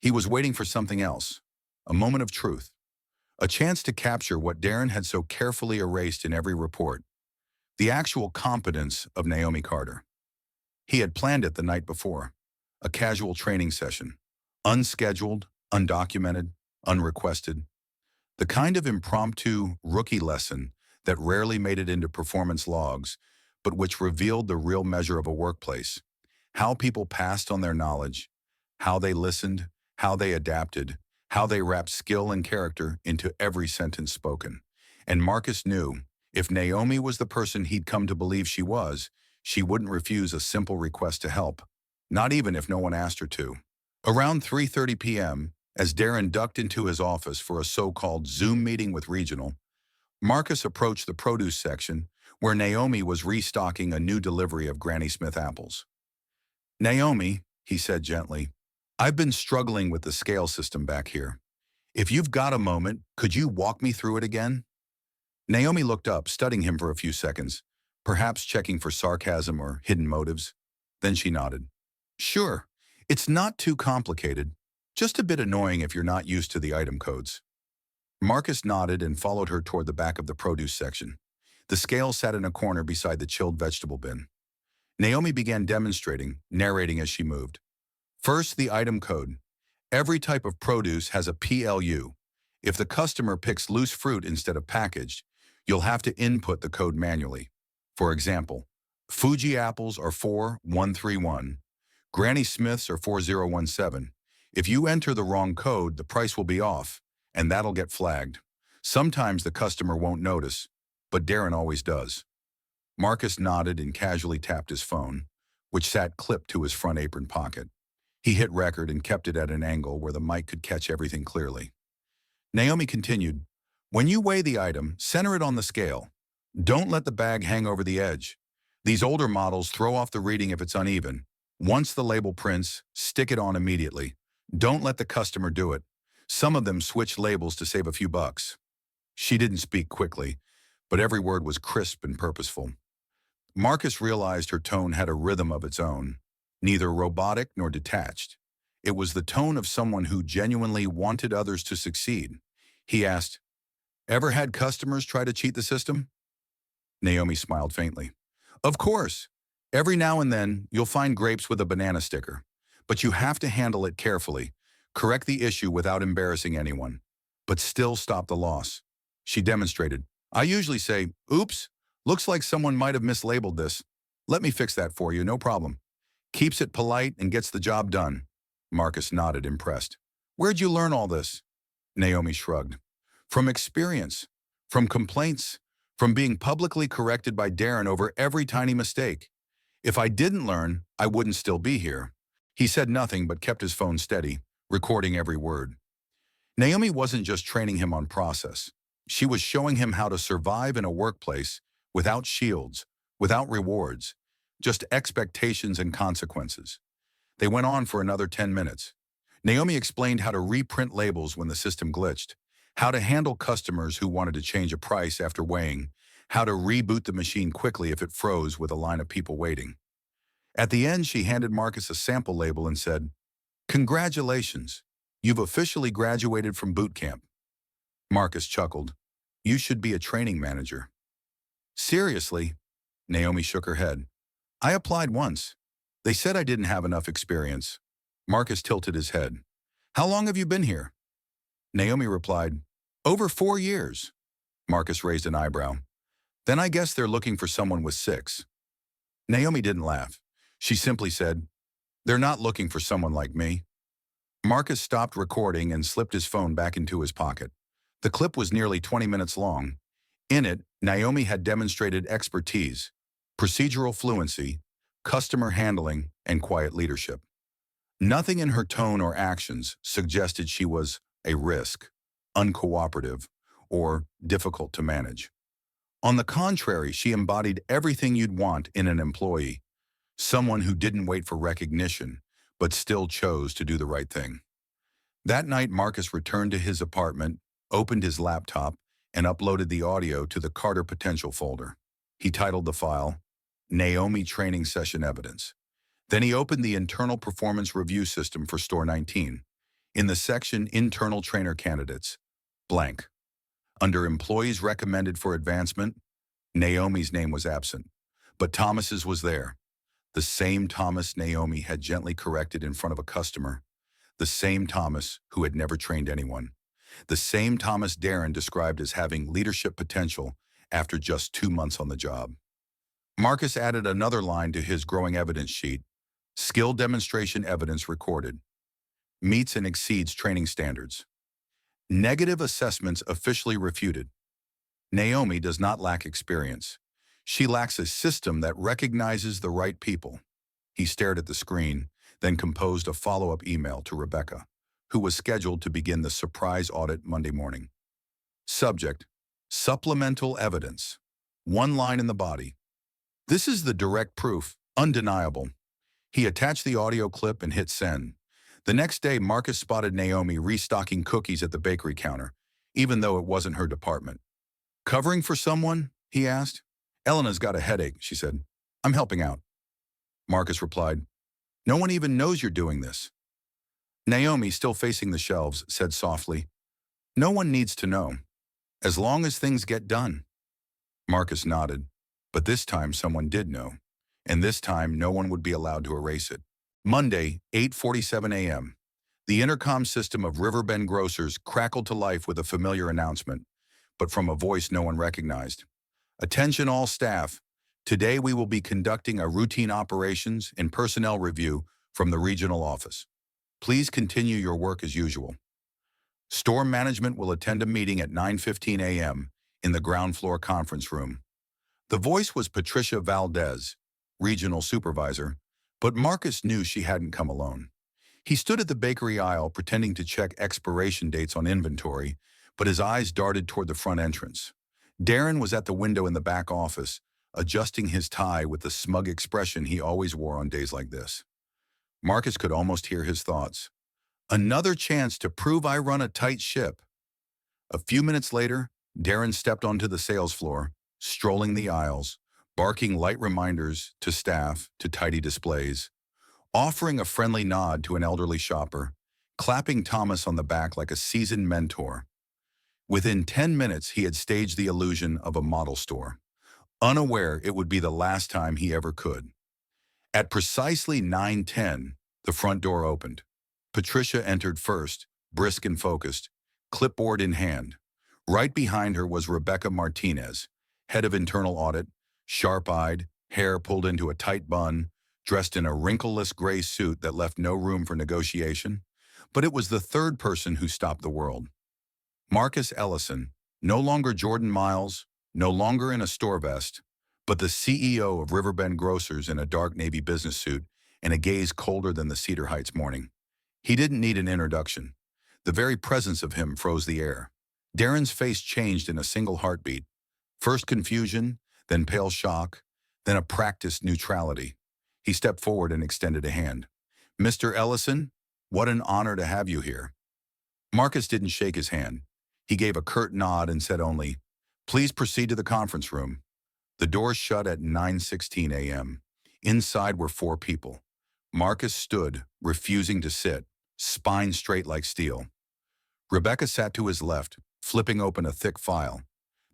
He was waiting for something else, a moment of truth, a chance to capture what Darren had so carefully erased in every report, the actual competence of Naomi Carter. He had planned it the night before, a casual training session, unscheduled, undocumented, unrequested, the kind of impromptu rookie lesson that rarely made it into performance logs, but which revealed the real measure of a workplace, how people passed on their knowledge, how they listened, how they adapted, how they wrapped skill and character into every sentence spoken. And Marcus knew, if Naomi was the person he'd come to believe she was, she wouldn't refuse a simple request to help, not even if no one asked her to. Around 3:30 p.m., as Darren ducked into his office for a so-called Zoom meeting with Regional, Marcus approached the produce section where Naomi was restocking a new delivery of Granny Smith apples. Naomi, he said gently, I've been struggling with the scale system back here. If you've got a moment, could you walk me through it again? Naomi looked up, studying him for a few seconds, perhaps checking for sarcasm or hidden motives. Then she nodded. Sure, it's not too complicated, just a bit annoying if you're not used to the item codes. Marcus nodded and followed her toward the back of the produce section. The scale sat in a corner beside the chilled vegetable bin. Naomi began demonstrating, narrating as she moved. First, the item code. Every type of produce has a PLU. If the customer picks loose fruit instead of packaged, you'll have to input the code manually. For example, Fuji apples are 4131. Granny Smiths are 4017. If you enter the wrong code, the price will be off, and that'll get flagged. Sometimes the customer won't notice, but Darren always does. Marcus nodded and casually tapped his phone, which sat clipped to his front apron pocket. He hit record and kept it at an angle where the mic could catch everything clearly. Naomi continued, when you weigh the item, center it on the scale. Don't let the bag hang over the edge. These older models throw off the reading if it's uneven. Once the label prints, stick it on immediately. Don't let the customer do it. Some of them switch labels to save a few bucks. She didn't speak quickly, but every word was crisp and purposeful. Marcus realized her tone had a rhythm of its own, neither robotic nor detached. It was the tone of someone who genuinely wanted others to succeed. He asked, ever had customers try to cheat the system? Naomi smiled faintly. Of course. Every now and then, you'll find grapes with a banana sticker. But you have to handle it carefully, correct the issue without embarrassing anyone, but still stop the loss. She demonstrated. I usually say, oops, looks like someone might have mislabeled this. Let me fix that for you, no problem. Keeps it polite and gets the job done. Marcus nodded, impressed. Where'd you learn all this? Naomi shrugged. From experience, from complaints, from being publicly corrected by Darren over every tiny mistake. If I didn't learn, I wouldn't still be here. He said nothing but kept his phone steady, recording every word. Naomi wasn't just training him on process. She was showing him how to survive in a workplace without shields, without rewards, just expectations and consequences. They went on for another 10 minutes. Naomi explained how to reprint labels when the system glitched, how to handle customers who wanted to change a price after weighing, how to reboot the machine quickly if it froze with a line of people waiting. At the end, she handed Marcus a sample label and said, "Congratulations, you've officially graduated from boot camp." Marcus chuckled. "You should be a training manager." "Seriously?" Naomi shook her head. "I applied once. They said I didn't have enough experience." Marcus tilted his head. "How long have you been here?" Naomi replied, "Over 4 years." Marcus raised an eyebrow. "Then I guess they're looking for someone with 6. Naomi didn't laugh. She simply said, "They're not looking for someone like me." Marcus stopped recording and slipped his phone back into his pocket. The clip was nearly 20 minutes long. In it, Naomi had demonstrated expertise, procedural fluency, customer handling, and quiet leadership. Nothing in her tone or actions suggested she was a risk, uncooperative, or difficult to manage. On the contrary, she embodied everything you'd want in an employee, someone who didn't wait for recognition, but still chose to do the right thing. That night, Marcus returned to his apartment, opened his laptop, and uploaded the audio to the Carter Potential folder. He titled the file, Naomi Training Session Evidence. Then he opened the internal performance review system for Store 19. In the section Internal Trainer Candidates, blank. Under Employees Recommended for Advancement, Naomi's name was absent, but Thomas's was there. The same Thomas Naomi had gently corrected in front of a customer. The same Thomas who had never trained anyone. The same Thomas Darren described as having leadership potential after just 2 months on the job. Marcus added another line to his growing evidence sheet. Skill demonstration evidence recorded. Meets and exceeds training standards. Negative assessments officially refuted. Naomi does not lack experience. She lacks a system that recognizes the right people. He stared at the screen, then composed a follow-up email to Rebecca, who was scheduled to begin the surprise audit Monday morning. Subject, supplemental evidence. One line in the body. This is the direct proof, undeniable. He attached the audio clip and hit send. The next day, Marcus spotted Naomi restocking cookies at the bakery counter, even though it wasn't her department. "Covering for someone?" he asked. "Elena's got a headache," she said. "I'm helping out." Marcus replied, "No one even knows you're doing this." Naomi, still facing the shelves, said softly, "No one needs to know, as long as things get done." Marcus nodded, but this time someone did know, and this time no one would be allowed to erase it. Monday, 8:47 a.m. The intercom system of Riverbend Grocers crackled to life with a familiar announcement, but from a voice no one recognized. "Attention all staff. Today we will be conducting a routine operations and personnel review from the regional office. Please continue your work as usual. Store management will attend a meeting at 9:15 a.m. in the ground floor conference room." The voice was Patricia Valdez, regional supervisor, but Marcus knew she hadn't come alone. He stood at the bakery aisle pretending to check expiration dates on inventory, but his eyes darted toward the front entrance. Darren was at the window in the back office, adjusting his tie with the smug expression he always wore on days like this. Marcus could almost hear his thoughts. Another chance to prove I run a tight ship. A few minutes later, Darren stepped onto the sales floor, strolling the aisles, barking light reminders to staff to tidy displays, offering a friendly nod to an elderly shopper, clapping Thomas on the back like a seasoned mentor. Within 10 minutes, he had staged the illusion of a model store, unaware it would be the last time he ever could. At precisely 9:10, the front door opened. Patricia entered first, brisk and focused, clipboard in hand. Right behind her was Rebecca Martinez, head of internal audit, sharp-eyed, hair pulled into a tight bun, dressed in a wrinkleless gray suit that left no room for negotiation. But it was the third person who stopped the world. Marcus Ellison, no longer Jordan Miles, no longer in a store vest, but the CEO of Riverbend Grocers in a dark navy business suit and a gaze colder than the Cedar Heights morning. He didn't need an introduction. The very presence of him froze the air. Darren's face changed in a single heartbeat. First confusion, then pale shock, then a practiced neutrality. He stepped forward and extended a hand. "Mr. Ellison, what an honor to have you here." Marcus didn't shake his hand. He gave a curt nod and said only, "Please proceed to the conference room." The door shut at 9:16 a.m. Inside were four people. Marcus stood, refusing to sit, spine straight like steel. Rebecca sat to his left, flipping open a thick file.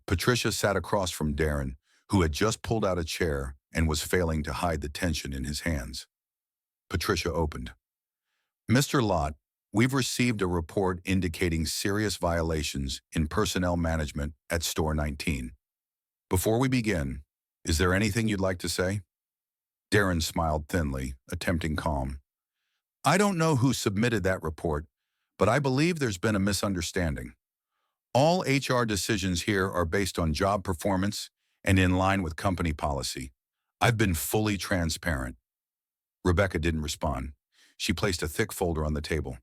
Patricia sat across from Darren, who had just pulled out a chair and was failing to hide the tension in his hands. Patricia opened. Mr. Lott, we've received a report indicating serious violations in personnel management at Store 19. Before we begin, is there anything you'd like to say? Darren smiled thinly, attempting calm. I don't know who submitted that report, but I believe there's been a misunderstanding. All HR decisions here are based on job performance and in line with company policy. I've been fully transparent. Rebecca didn't respond. She placed a thick folder on the table.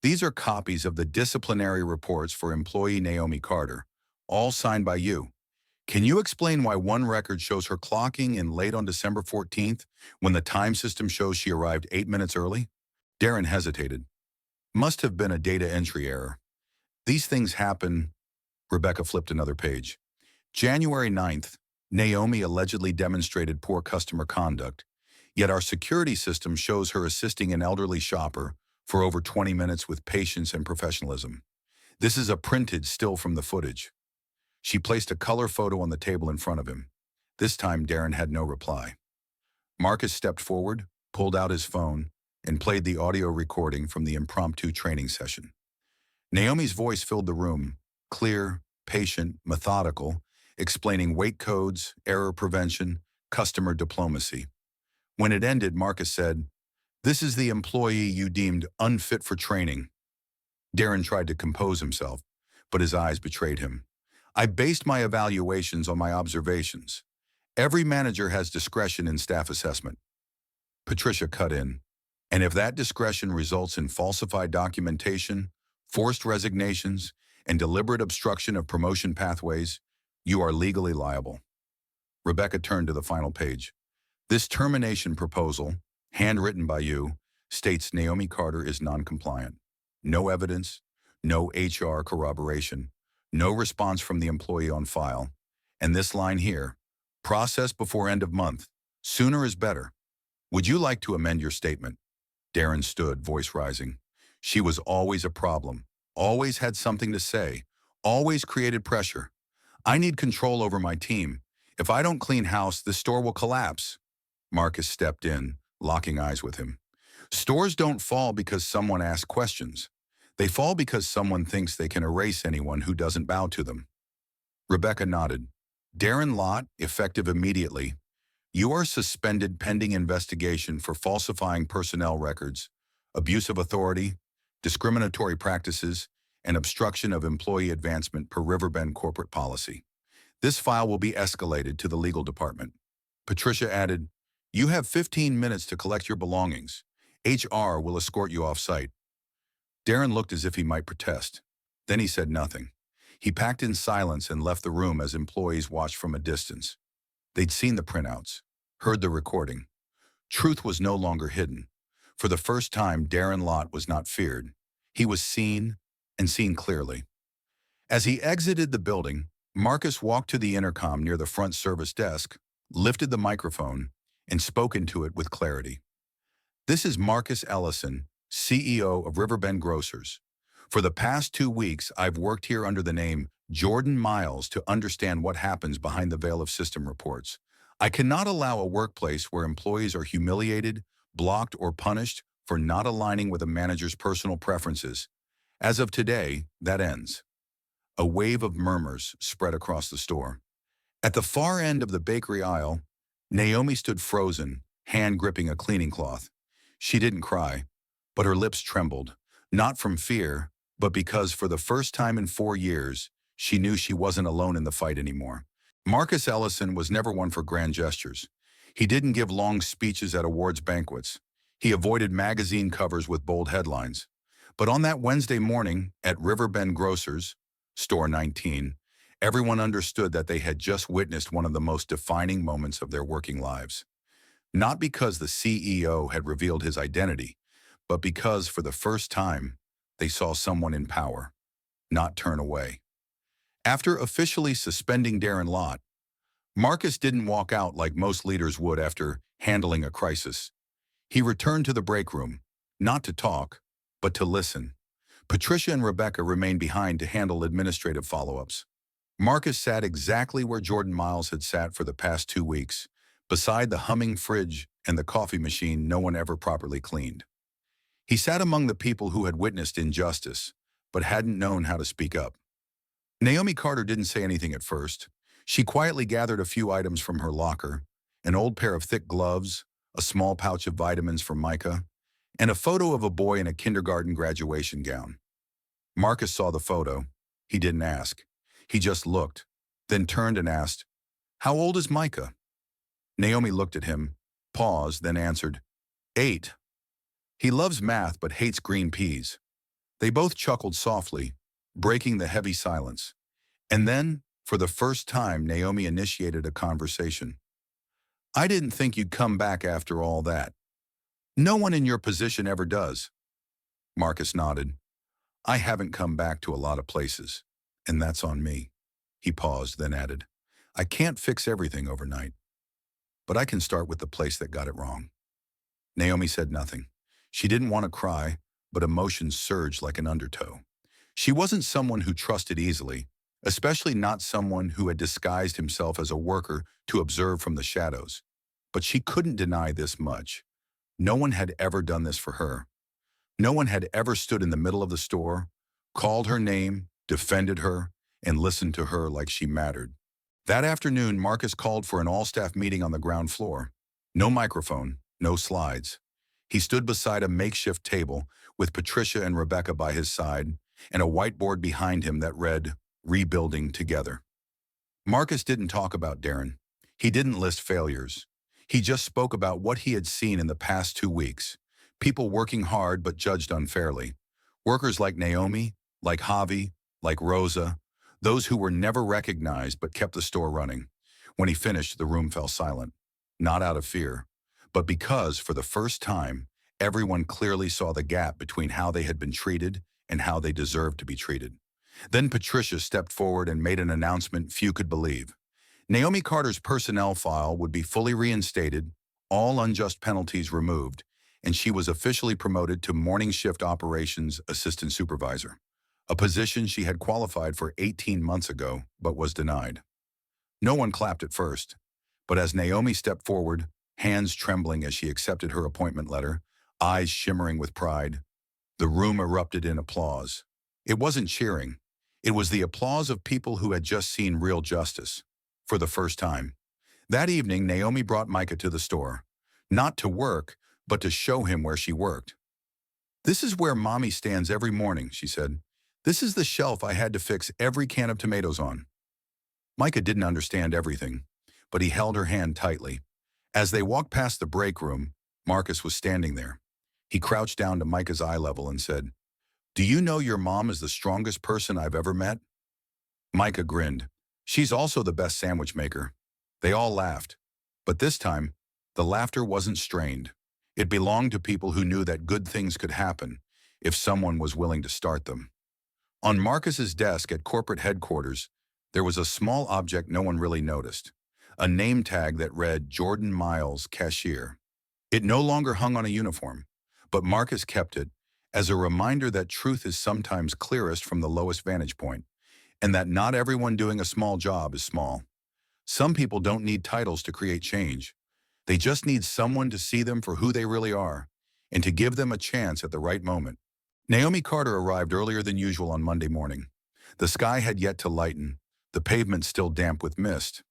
These are copies of the disciplinary reports for employee Naomi Carter, all signed by you. Can you explain why one record shows her clocking in late on December 14th when the time system shows she arrived 8 minutes early? Darren hesitated. Must have been a data entry error. These things happen. Rebecca flipped another page. January 9th, Naomi allegedly demonstrated poor customer conduct, yet our security system shows her assisting an elderly shopper for over 20 minutes with patience and professionalism. This is a printed still from the footage. She placed a color photo on the table in front of him. This time, Darren had no reply. Marcus stepped forward, pulled out his phone, and played the audio recording from the impromptu training session. Naomi's voice filled the room, clear, patient, methodical, explaining weight codes, error prevention, customer diplomacy. When it ended, Marcus said, "This is the employee you deemed unfit for training." Darren tried to compose himself, but his eyes betrayed him. I based my evaluations on my observations. Every manager has discretion in staff assessment. Patricia cut in. And if that discretion results in falsified documentation, forced resignations, and deliberate obstruction of promotion pathways, you are legally liable. Rebecca turned to the final page. This termination proposal, handwritten by you, states Naomi Carter is non-compliant. No evidence, no HR corroboration, no response from the employee on file. And this line here, process before end of month. Sooner is better. Would you like to amend your statement? Darren stood, voice rising. She was always a problem, always had something to say, always created pressure. I need control over my team. If I don't clean house, the store will collapse. Marcus stepped in, locking eyes with him. Stores don't fall because someone asks questions. They fall because someone thinks they can erase anyone who doesn't bow to them. Rebecca nodded. Darren Lott, effective immediately. You are suspended pending investigation for falsifying personnel records, abuse of authority, discriminatory practices, and obstruction of employee advancement per Riverbend corporate policy. This file will be escalated to the legal department. Patricia added, you have 15 minutes to collect your belongings. HR will escort you off-site. Darren looked as if he might protest. Then he said nothing. He packed in silence and left the room as employees watched from a distance. They'd seen the printouts, heard the recording. Truth was no longer hidden. For the first time, Darren Lott was not feared. He was seen, and seen clearly. As he exited the building, Marcus walked to the intercom near the front service desk, lifted the microphone, and spoke into it with clarity. This is Marcus Ellison, CEO of Riverbend Grocers. For the past 2 weeks, I've worked here under the name Jordan Miles to understand what happens behind the veil of system reports. I cannot allow a workplace where employees are humiliated, blocked, or punished for not aligning with a manager's personal preferences. As of today, that ends. A wave of murmurs spread across the store. At the far end of the bakery aisle, Naomi stood frozen, hand gripping a cleaning cloth. She didn't cry, but her lips trembled, not from fear, but because for the first time in 4 years, she knew she wasn't alone in the fight anymore. Marcus Ellison was never one for grand gestures. He didn't give long speeches at awards banquets. He avoided magazine covers with bold headlines. But on that Wednesday morning at Riverbend Grocers, Store 19, everyone understood that they had just witnessed one of the most defining moments of their working lives. Not because the CEO had revealed his identity, but because for the first time, they saw someone in power, not turn away. After officially suspending Darren Lott, Marcus didn't walk out like most leaders would after handling a crisis. He returned to the break room, not to talk, but to listen. Patricia and Rebecca remained behind to handle administrative follow-ups. Marcus sat exactly where Jordan Miles had sat for the past 2 weeks, beside the humming fridge and the coffee machine no one ever properly cleaned. He sat among the people who had witnessed injustice, but hadn't known how to speak up. Naomi Carter didn't say anything at first. She quietly gathered a few items from her locker, an old pair of thick gloves, a small pouch of vitamins from Micah, and a photo of a boy in a kindergarten graduation gown. Marcus saw the photo. He didn't ask. He just looked, then turned and asked, "How old is Micah?" Naomi looked at him, paused, then answered, "8. He loves math but hates green peas." They both chuckled softly, breaking the heavy silence. And then, for the first time, Naomi initiated a conversation. "I didn't think you'd come back after all that. No one in your position ever does." Marcus nodded. "I haven't come back to a lot of places, and that's on me." He paused, then added, "I can't fix everything overnight, but I can start with the place that got it wrong." Naomi said nothing. She didn't want to cry, but emotions surged like an undertow. She wasn't someone who trusted easily, especially not someone who had disguised himself as a worker to observe from the shadows. But she couldn't deny this much. No one had ever done this for her. No one had ever stood in the middle of the store, called her name, defended her, and listened to her like she mattered. That afternoon, Marcus called for an all-staff meeting on the ground floor. No microphone, no slides. He stood beside a makeshift table with Patricia and Rebecca by his side and a whiteboard behind him that read, "Rebuilding Together." Marcus didn't talk about Darren. He didn't list failures. He just spoke about what he had seen in the past 2 weeks. People working hard but judged unfairly. Workers like Naomi, like Javi, like Rosa, those who were never recognized but kept the store running. When he finished, the room fell silent. Not out of fear, but because, for the first time, everyone clearly saw the gap between how they had been treated and how they deserved to be treated. Then Patricia stepped forward and made an announcement few could believe. Naomi Carter's personnel file would be fully reinstated, all unjust penalties removed, and she was officially promoted to morning shift operations assistant supervisor, a position she had qualified for 18 months ago but was denied. No one clapped at first, but as Naomi stepped forward, hands trembling as she accepted her appointment letter, eyes shimmering with pride, the room erupted in applause. It wasn't cheering. It was the applause of people who had just seen real justice, for the first time. That evening, Naomi brought Micah to the store, not to work, but to show him where she worked. "This is where Mommy stands every morning," she said. "This is the shelf I had to fix every can of tomatoes on." Micah didn't understand everything, but he held her hand tightly. As they walked past the break room, Marcus was standing there. He crouched down to Micah's eye level and said, "Do you know your mom is the strongest person I've ever met?" Micah grinned. "She's also the best sandwich maker." They all laughed. But this time, the laughter wasn't strained. It belonged to people who knew that good things could happen if someone was willing to start them. On Marcus's desk at corporate headquarters, there was a small object no one really noticed, a name tag that read Jordan Miles, Cashier. It no longer hung on a uniform, but Marcus kept it as a reminder that truth is sometimes clearest from the lowest vantage point, and that not everyone doing a small job is small. Some people don't need titles to create change. They just need someone to see them for who they really are, and to give them a chance at the right moment. Naomi Carter arrived earlier than usual on Monday morning. The sky had yet to lighten, the pavement still damp with mist,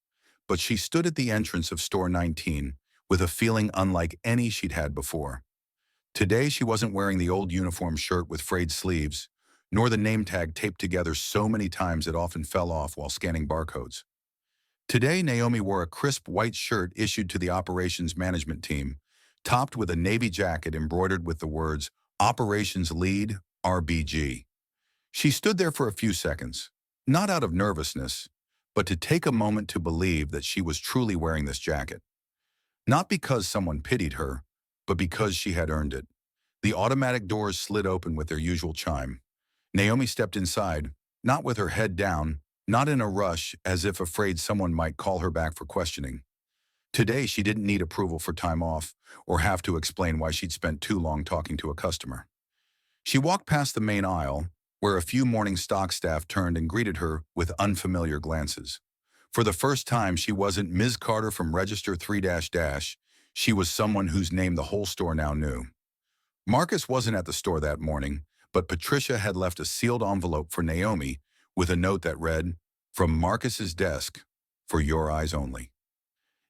but she stood at the entrance of Store 19 with a feeling unlike any she'd had before. Today she wasn't wearing the old uniform shirt with frayed sleeves, nor the name tag taped together so many times it often fell off while scanning barcodes. Today, Naomi wore a crisp white shirt issued to the operations management team, topped with a navy jacket embroidered with the words, "Operations Lead, RBG." She stood there for a few seconds, not out of nervousness, but to take a moment to believe that she was truly wearing this jacket. Not because someone pitied her, but because she had earned it. The automatic doors slid open with their usual chime. Naomi stepped inside, not with her head down, not in a rush as if afraid someone might call her back for questioning. Today, she didn't need approval for time off or have to explain why she'd spent too long talking to a customer. She walked past the main aisle, where a few morning stock staff turned and greeted her with unfamiliar glances. For the first time, she wasn't Ms. Carter from Register 3 dash dash. She was someone whose name the whole store now knew. Marcus wasn't at the store that morning, but Patricia had left a sealed envelope for Naomi with a note that read, "From Marcus's desk, for your eyes only."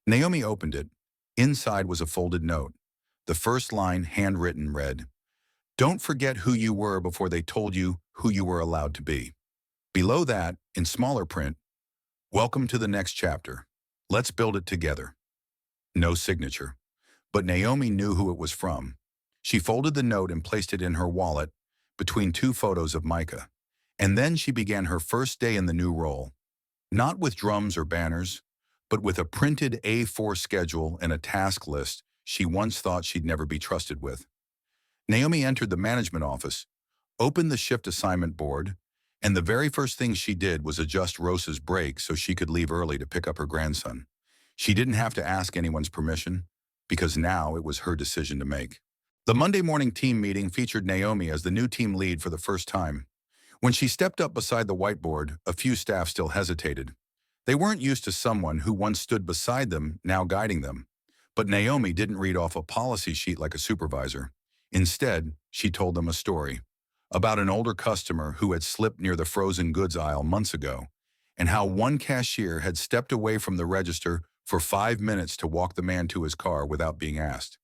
Naomi opened it. Inside was a folded note. The first line, handwritten, read, "Don't forget who you were before they told you who you were allowed to be." Below that, in smaller print, "Welcome to the next chapter. Let's build it together." No signature, but Naomi knew who it was from. She folded the note and placed it in her wallet between two photos of Micah. And then she began her first day in the new role, not with drums or banners, but with a printed A4 schedule and a task list she once thought she'd never be trusted with. Naomi entered the management office, opened the shift assignment board, and the very first thing she did was adjust Rosa's break so she could leave early to pick up her grandson. She didn't have to ask anyone's permission, because now it was her decision to make. The Monday morning team meeting featured Naomi as the new team lead for the first time. When she stepped up beside the whiteboard, a few staff still hesitated. They weren't used to someone who once stood beside them, now guiding them. But Naomi didn't read off a policy sheet like a supervisor. Instead, she told them a story about an older customer who had slipped near the frozen goods aisle months ago, and how one cashier had stepped away from the register for 5 minutes to walk the man to his car without being asked.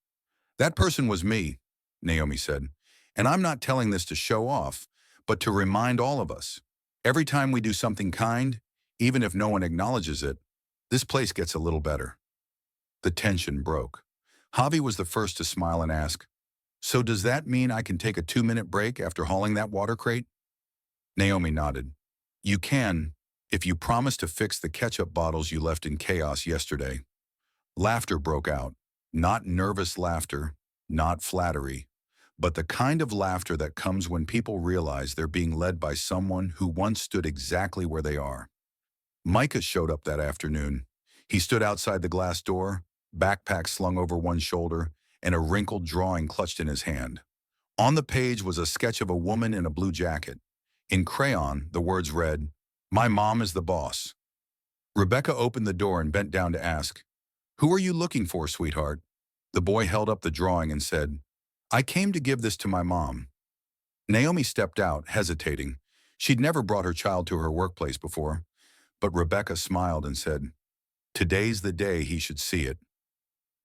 "That person was me," Naomi said, "and I'm not telling this to show off, but to remind all of us. Every time we do something kind, even if no one acknowledges it, this place gets a little better." The tension broke. Javi was the first to smile and ask, "So does that mean I can take a 2-minute break after hauling that water crate?" Naomi nodded. "You can, if you promise to fix the ketchup bottles you left in chaos yesterday." Laughter broke out. Not nervous laughter, not flattery, but the kind of laughter that comes when people realize they're being led by someone who once stood exactly where they are. Micah showed up that afternoon. He stood outside the glass door, backpack slung over one shoulder, and a wrinkled drawing clutched in his hand. On the page was a sketch of a woman in a blue jacket. In crayon, the words read, "My mom is the boss." Rebecca opened the door and bent down to ask, "Who are you looking for, sweetheart?" The boy held up the drawing and said, "I came to give this to my mom." Naomi stepped out, hesitating. She'd never brought her child to her workplace before, but Rebecca smiled and said, "Today's the day he should see it."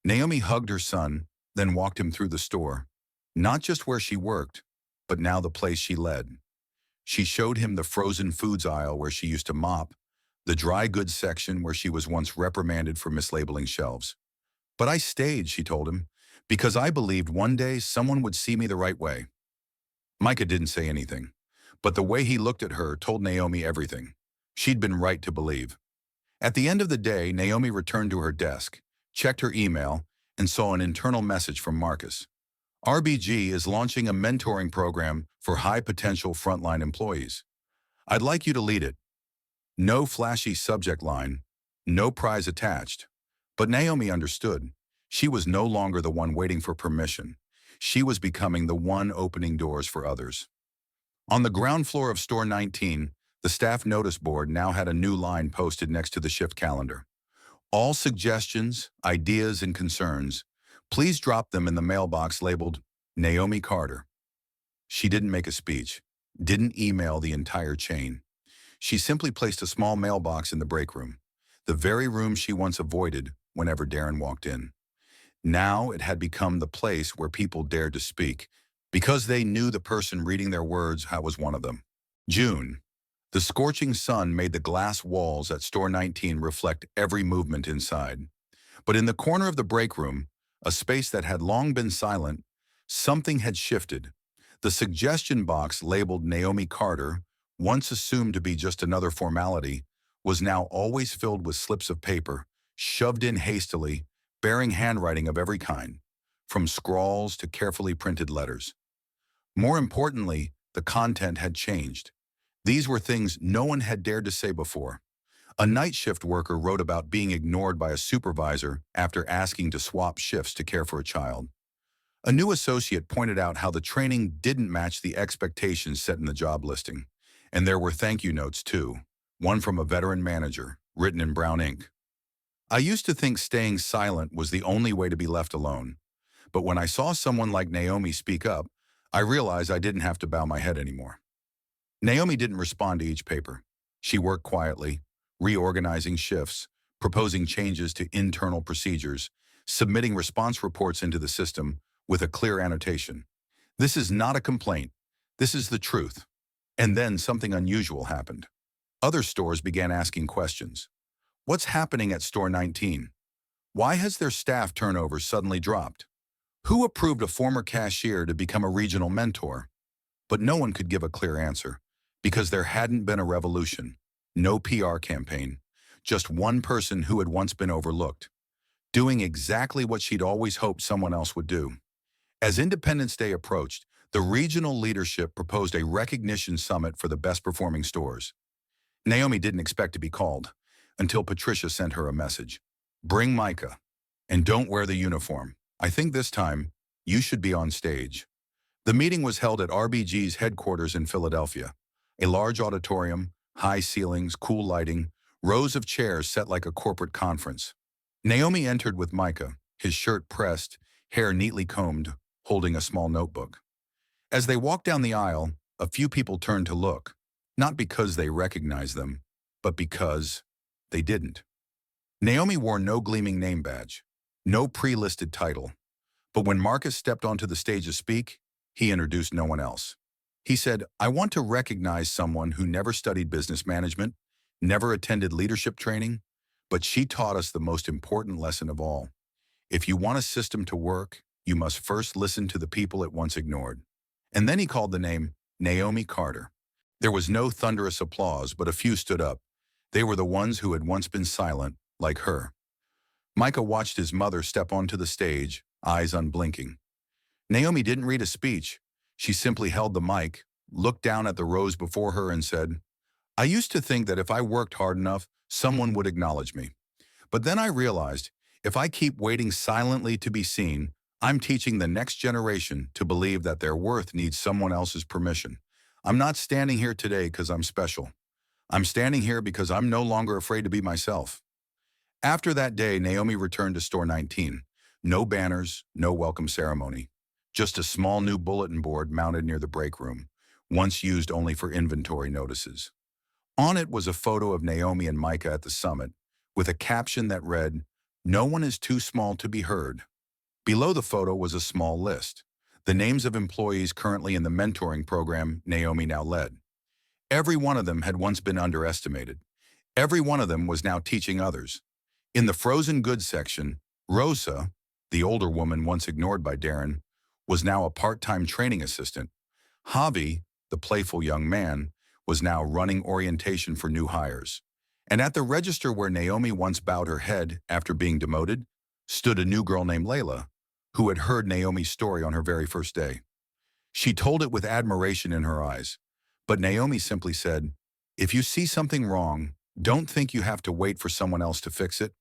Naomi hugged her son, then walked him through the store, not just where she worked, but now the place she led. She showed him the frozen foods aisle where she used to mop, the dry goods section where she was once reprimanded for mislabeling shelves. "But I stayed," she told him, "because I believed one day someone would see me the right way." Micah didn't say anything, but the way he looked at her told Naomi everything. She'd been right to believe. At the end of the day, Naomi returned to her desk, checked her email, and saw an internal message from Marcus. "RBG is launching a mentoring program for high-potential frontline employees. I'd like you to lead it." No flashy subject line, no prize attached. But Naomi understood. She was no longer the one waiting for permission. She was becoming the one opening doors for others. On the ground floor of Store 19, the staff notice board now had a new line posted next to the shift calendar. "All suggestions, ideas, and concerns, please drop them in the mailbox labeled Naomi Carter." She didn't make a speech, didn't email the entire chain. She simply placed a small mailbox in the break room, the very room she once avoided whenever Darren walked in. Now it had become the place where people dared to speak, because they knew the person reading their words was one of them. June. The scorching sun made the glass walls at Store 19 reflect every movement inside. But in the corner of the break room, a space that had long been silent, something had shifted. The suggestion box labeled Naomi Carter, once assumed to be just another formality, was now always filled with slips of paper, shoved in hastily, bearing handwriting of every kind, from scrawls to carefully printed letters. More importantly, the content had changed. These were things no one had dared to say before. A night shift worker wrote about being ignored by a supervisor after asking to swap shifts to care for a child. A new associate pointed out how the training didn't match the expectations set in the job listing. And there were thank you notes too, one from a veteran manager, written in brown ink. I used to think staying silent was the only way to be left alone. But when I saw someone like Naomi speak up, I realized I didn't have to bow my head anymore. Naomi didn't respond to each paper. She worked quietly, reorganizing shifts, proposing changes to internal procedures, submitting response reports into the system with a clear annotation. This is not a complaint. This is the truth. And then something unusual happened. Other stores began asking questions. What's happening at Store 19? Why has their staff turnover suddenly dropped? Who approved a former cashier to become a regional mentor? But no one could give a clear answer, because there hadn't been a revolution, no PR campaign, just one person who had once been overlooked, doing exactly what she'd always hoped someone else would do. As Independence Day approached, the regional leadership proposed a recognition summit for the best performing stores. Naomi didn't expect to be called until Patricia sent her a message. Bring Micah, and don't wear the uniform. I think this time, you should be on stage. The meeting was held at RBG's headquarters in Philadelphia. A large auditorium, high ceilings, cool lighting, rows of chairs set like a corporate conference. Naomi entered with Micah, his shirt pressed, hair neatly combed, holding a small notebook. As they walked down the aisle, a few people turned to look, not because they recognized them, but because they didn't. Naomi wore no gleaming name badge, no pre-listed title. But when Marcus stepped onto the stage to speak, he introduced no one else. He said, I want to recognize someone who never studied business management, never attended leadership training, but she taught us the most important lesson of all. If you want a system to work, you must first listen to the people it once ignored. And then he called the name Naomi Carter. There was no thunderous applause, but a few stood up. They were the ones who had once been silent, like her. Micah watched his mother step onto the stage, eyes unblinking. Naomi didn't read a speech. She simply held the mic, looked down at the rows before her and said, I used to think that if I worked hard enough, someone would acknowledge me. But then I realized, if I keep waiting silently to be seen, I'm teaching the next generation to believe that their worth needs someone else's permission. I'm not standing here today because I'm special. I'm standing here because I'm no longer afraid to be myself. After that day, Naomi returned to Store 19. No banners, no welcome ceremony. Just a small new bulletin board mounted near the break room, once used only for inventory notices. On it was a photo of Naomi and Micah at the summit, with a caption that read, No one is too small to be heard. Below the photo was a small list, the names of employees currently in the mentoring program Naomi now led. Every one of them had once been underestimated. Every one of them was now teaching others. In the frozen goods section, Rosa, the older woman once ignored by Darren, was now a part-time training assistant. Javi, the playful young man, was now running orientation for new hires. And at the register where Naomi once bowed her head after being demoted, stood a new girl named Layla, who had heard Naomi's story on her very first day. She told it with admiration in her eyes. But Naomi simply said, if you see something wrong, don't think you have to wait for someone else to fix it.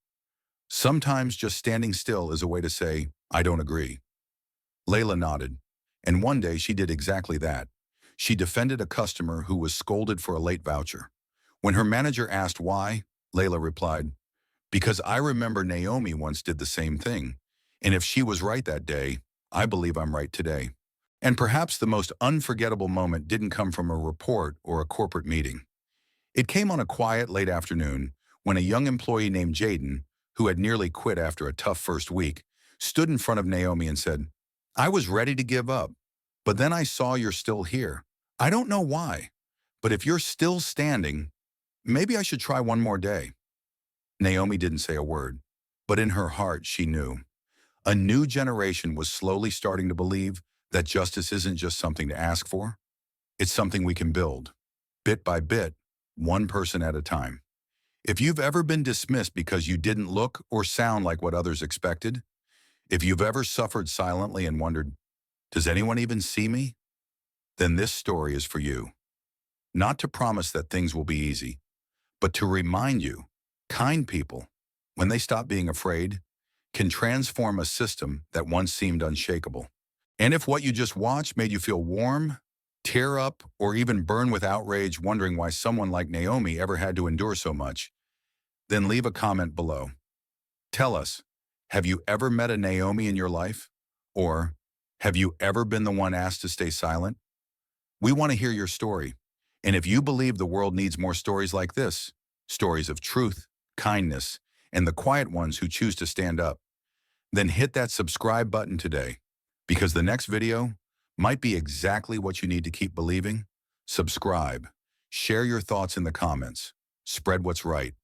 Sometimes just standing still is a way to say, I don't agree. Layla nodded, and one day she did exactly that. She defended a customer who was scolded for a late voucher. When her manager asked why, Layla replied, because I remember Naomi once did the same thing, and if she was right that day, I believe I'm right today. And perhaps the most unforgettable moment didn't come from a report or a corporate meeting. It came on a quiet late afternoon when a young employee named Jaden, who had nearly quit after a tough first week, stood in front of Naomi and said, I was ready to give up, but then I saw you're still here. I don't know why, but if you're still standing, maybe I should try one more day. Naomi didn't say a word, but in her heart she knew. A new generation was slowly starting to believe that justice isn't just something to ask for. It's something we can build, bit by bit, one person at a time. If you've ever been dismissed because you didn't look or sound like what others expected, if you've ever suffered silently and wondered, does anyone even see me? Then this story is for you. Not to promise that things will be easy, but to remind you, kind people, when they stop being afraid, can transform a system that once seemed unshakable. And if what you just watched made you feel warm, tear up, or even burn with outrage wondering why someone like Naomi ever had to endure so much, then leave a comment below. Tell us, have you ever met a Naomi in your life? Or have you ever been the one asked to stay silent? We want to hear your story. And if you believe the world needs more stories like this, stories of truth, kindness, and the quiet ones who choose to stand up, then hit that subscribe button today, because the next video might be exactly what you need to keep believing. Subscribe, share your thoughts in the comments, spread what's right,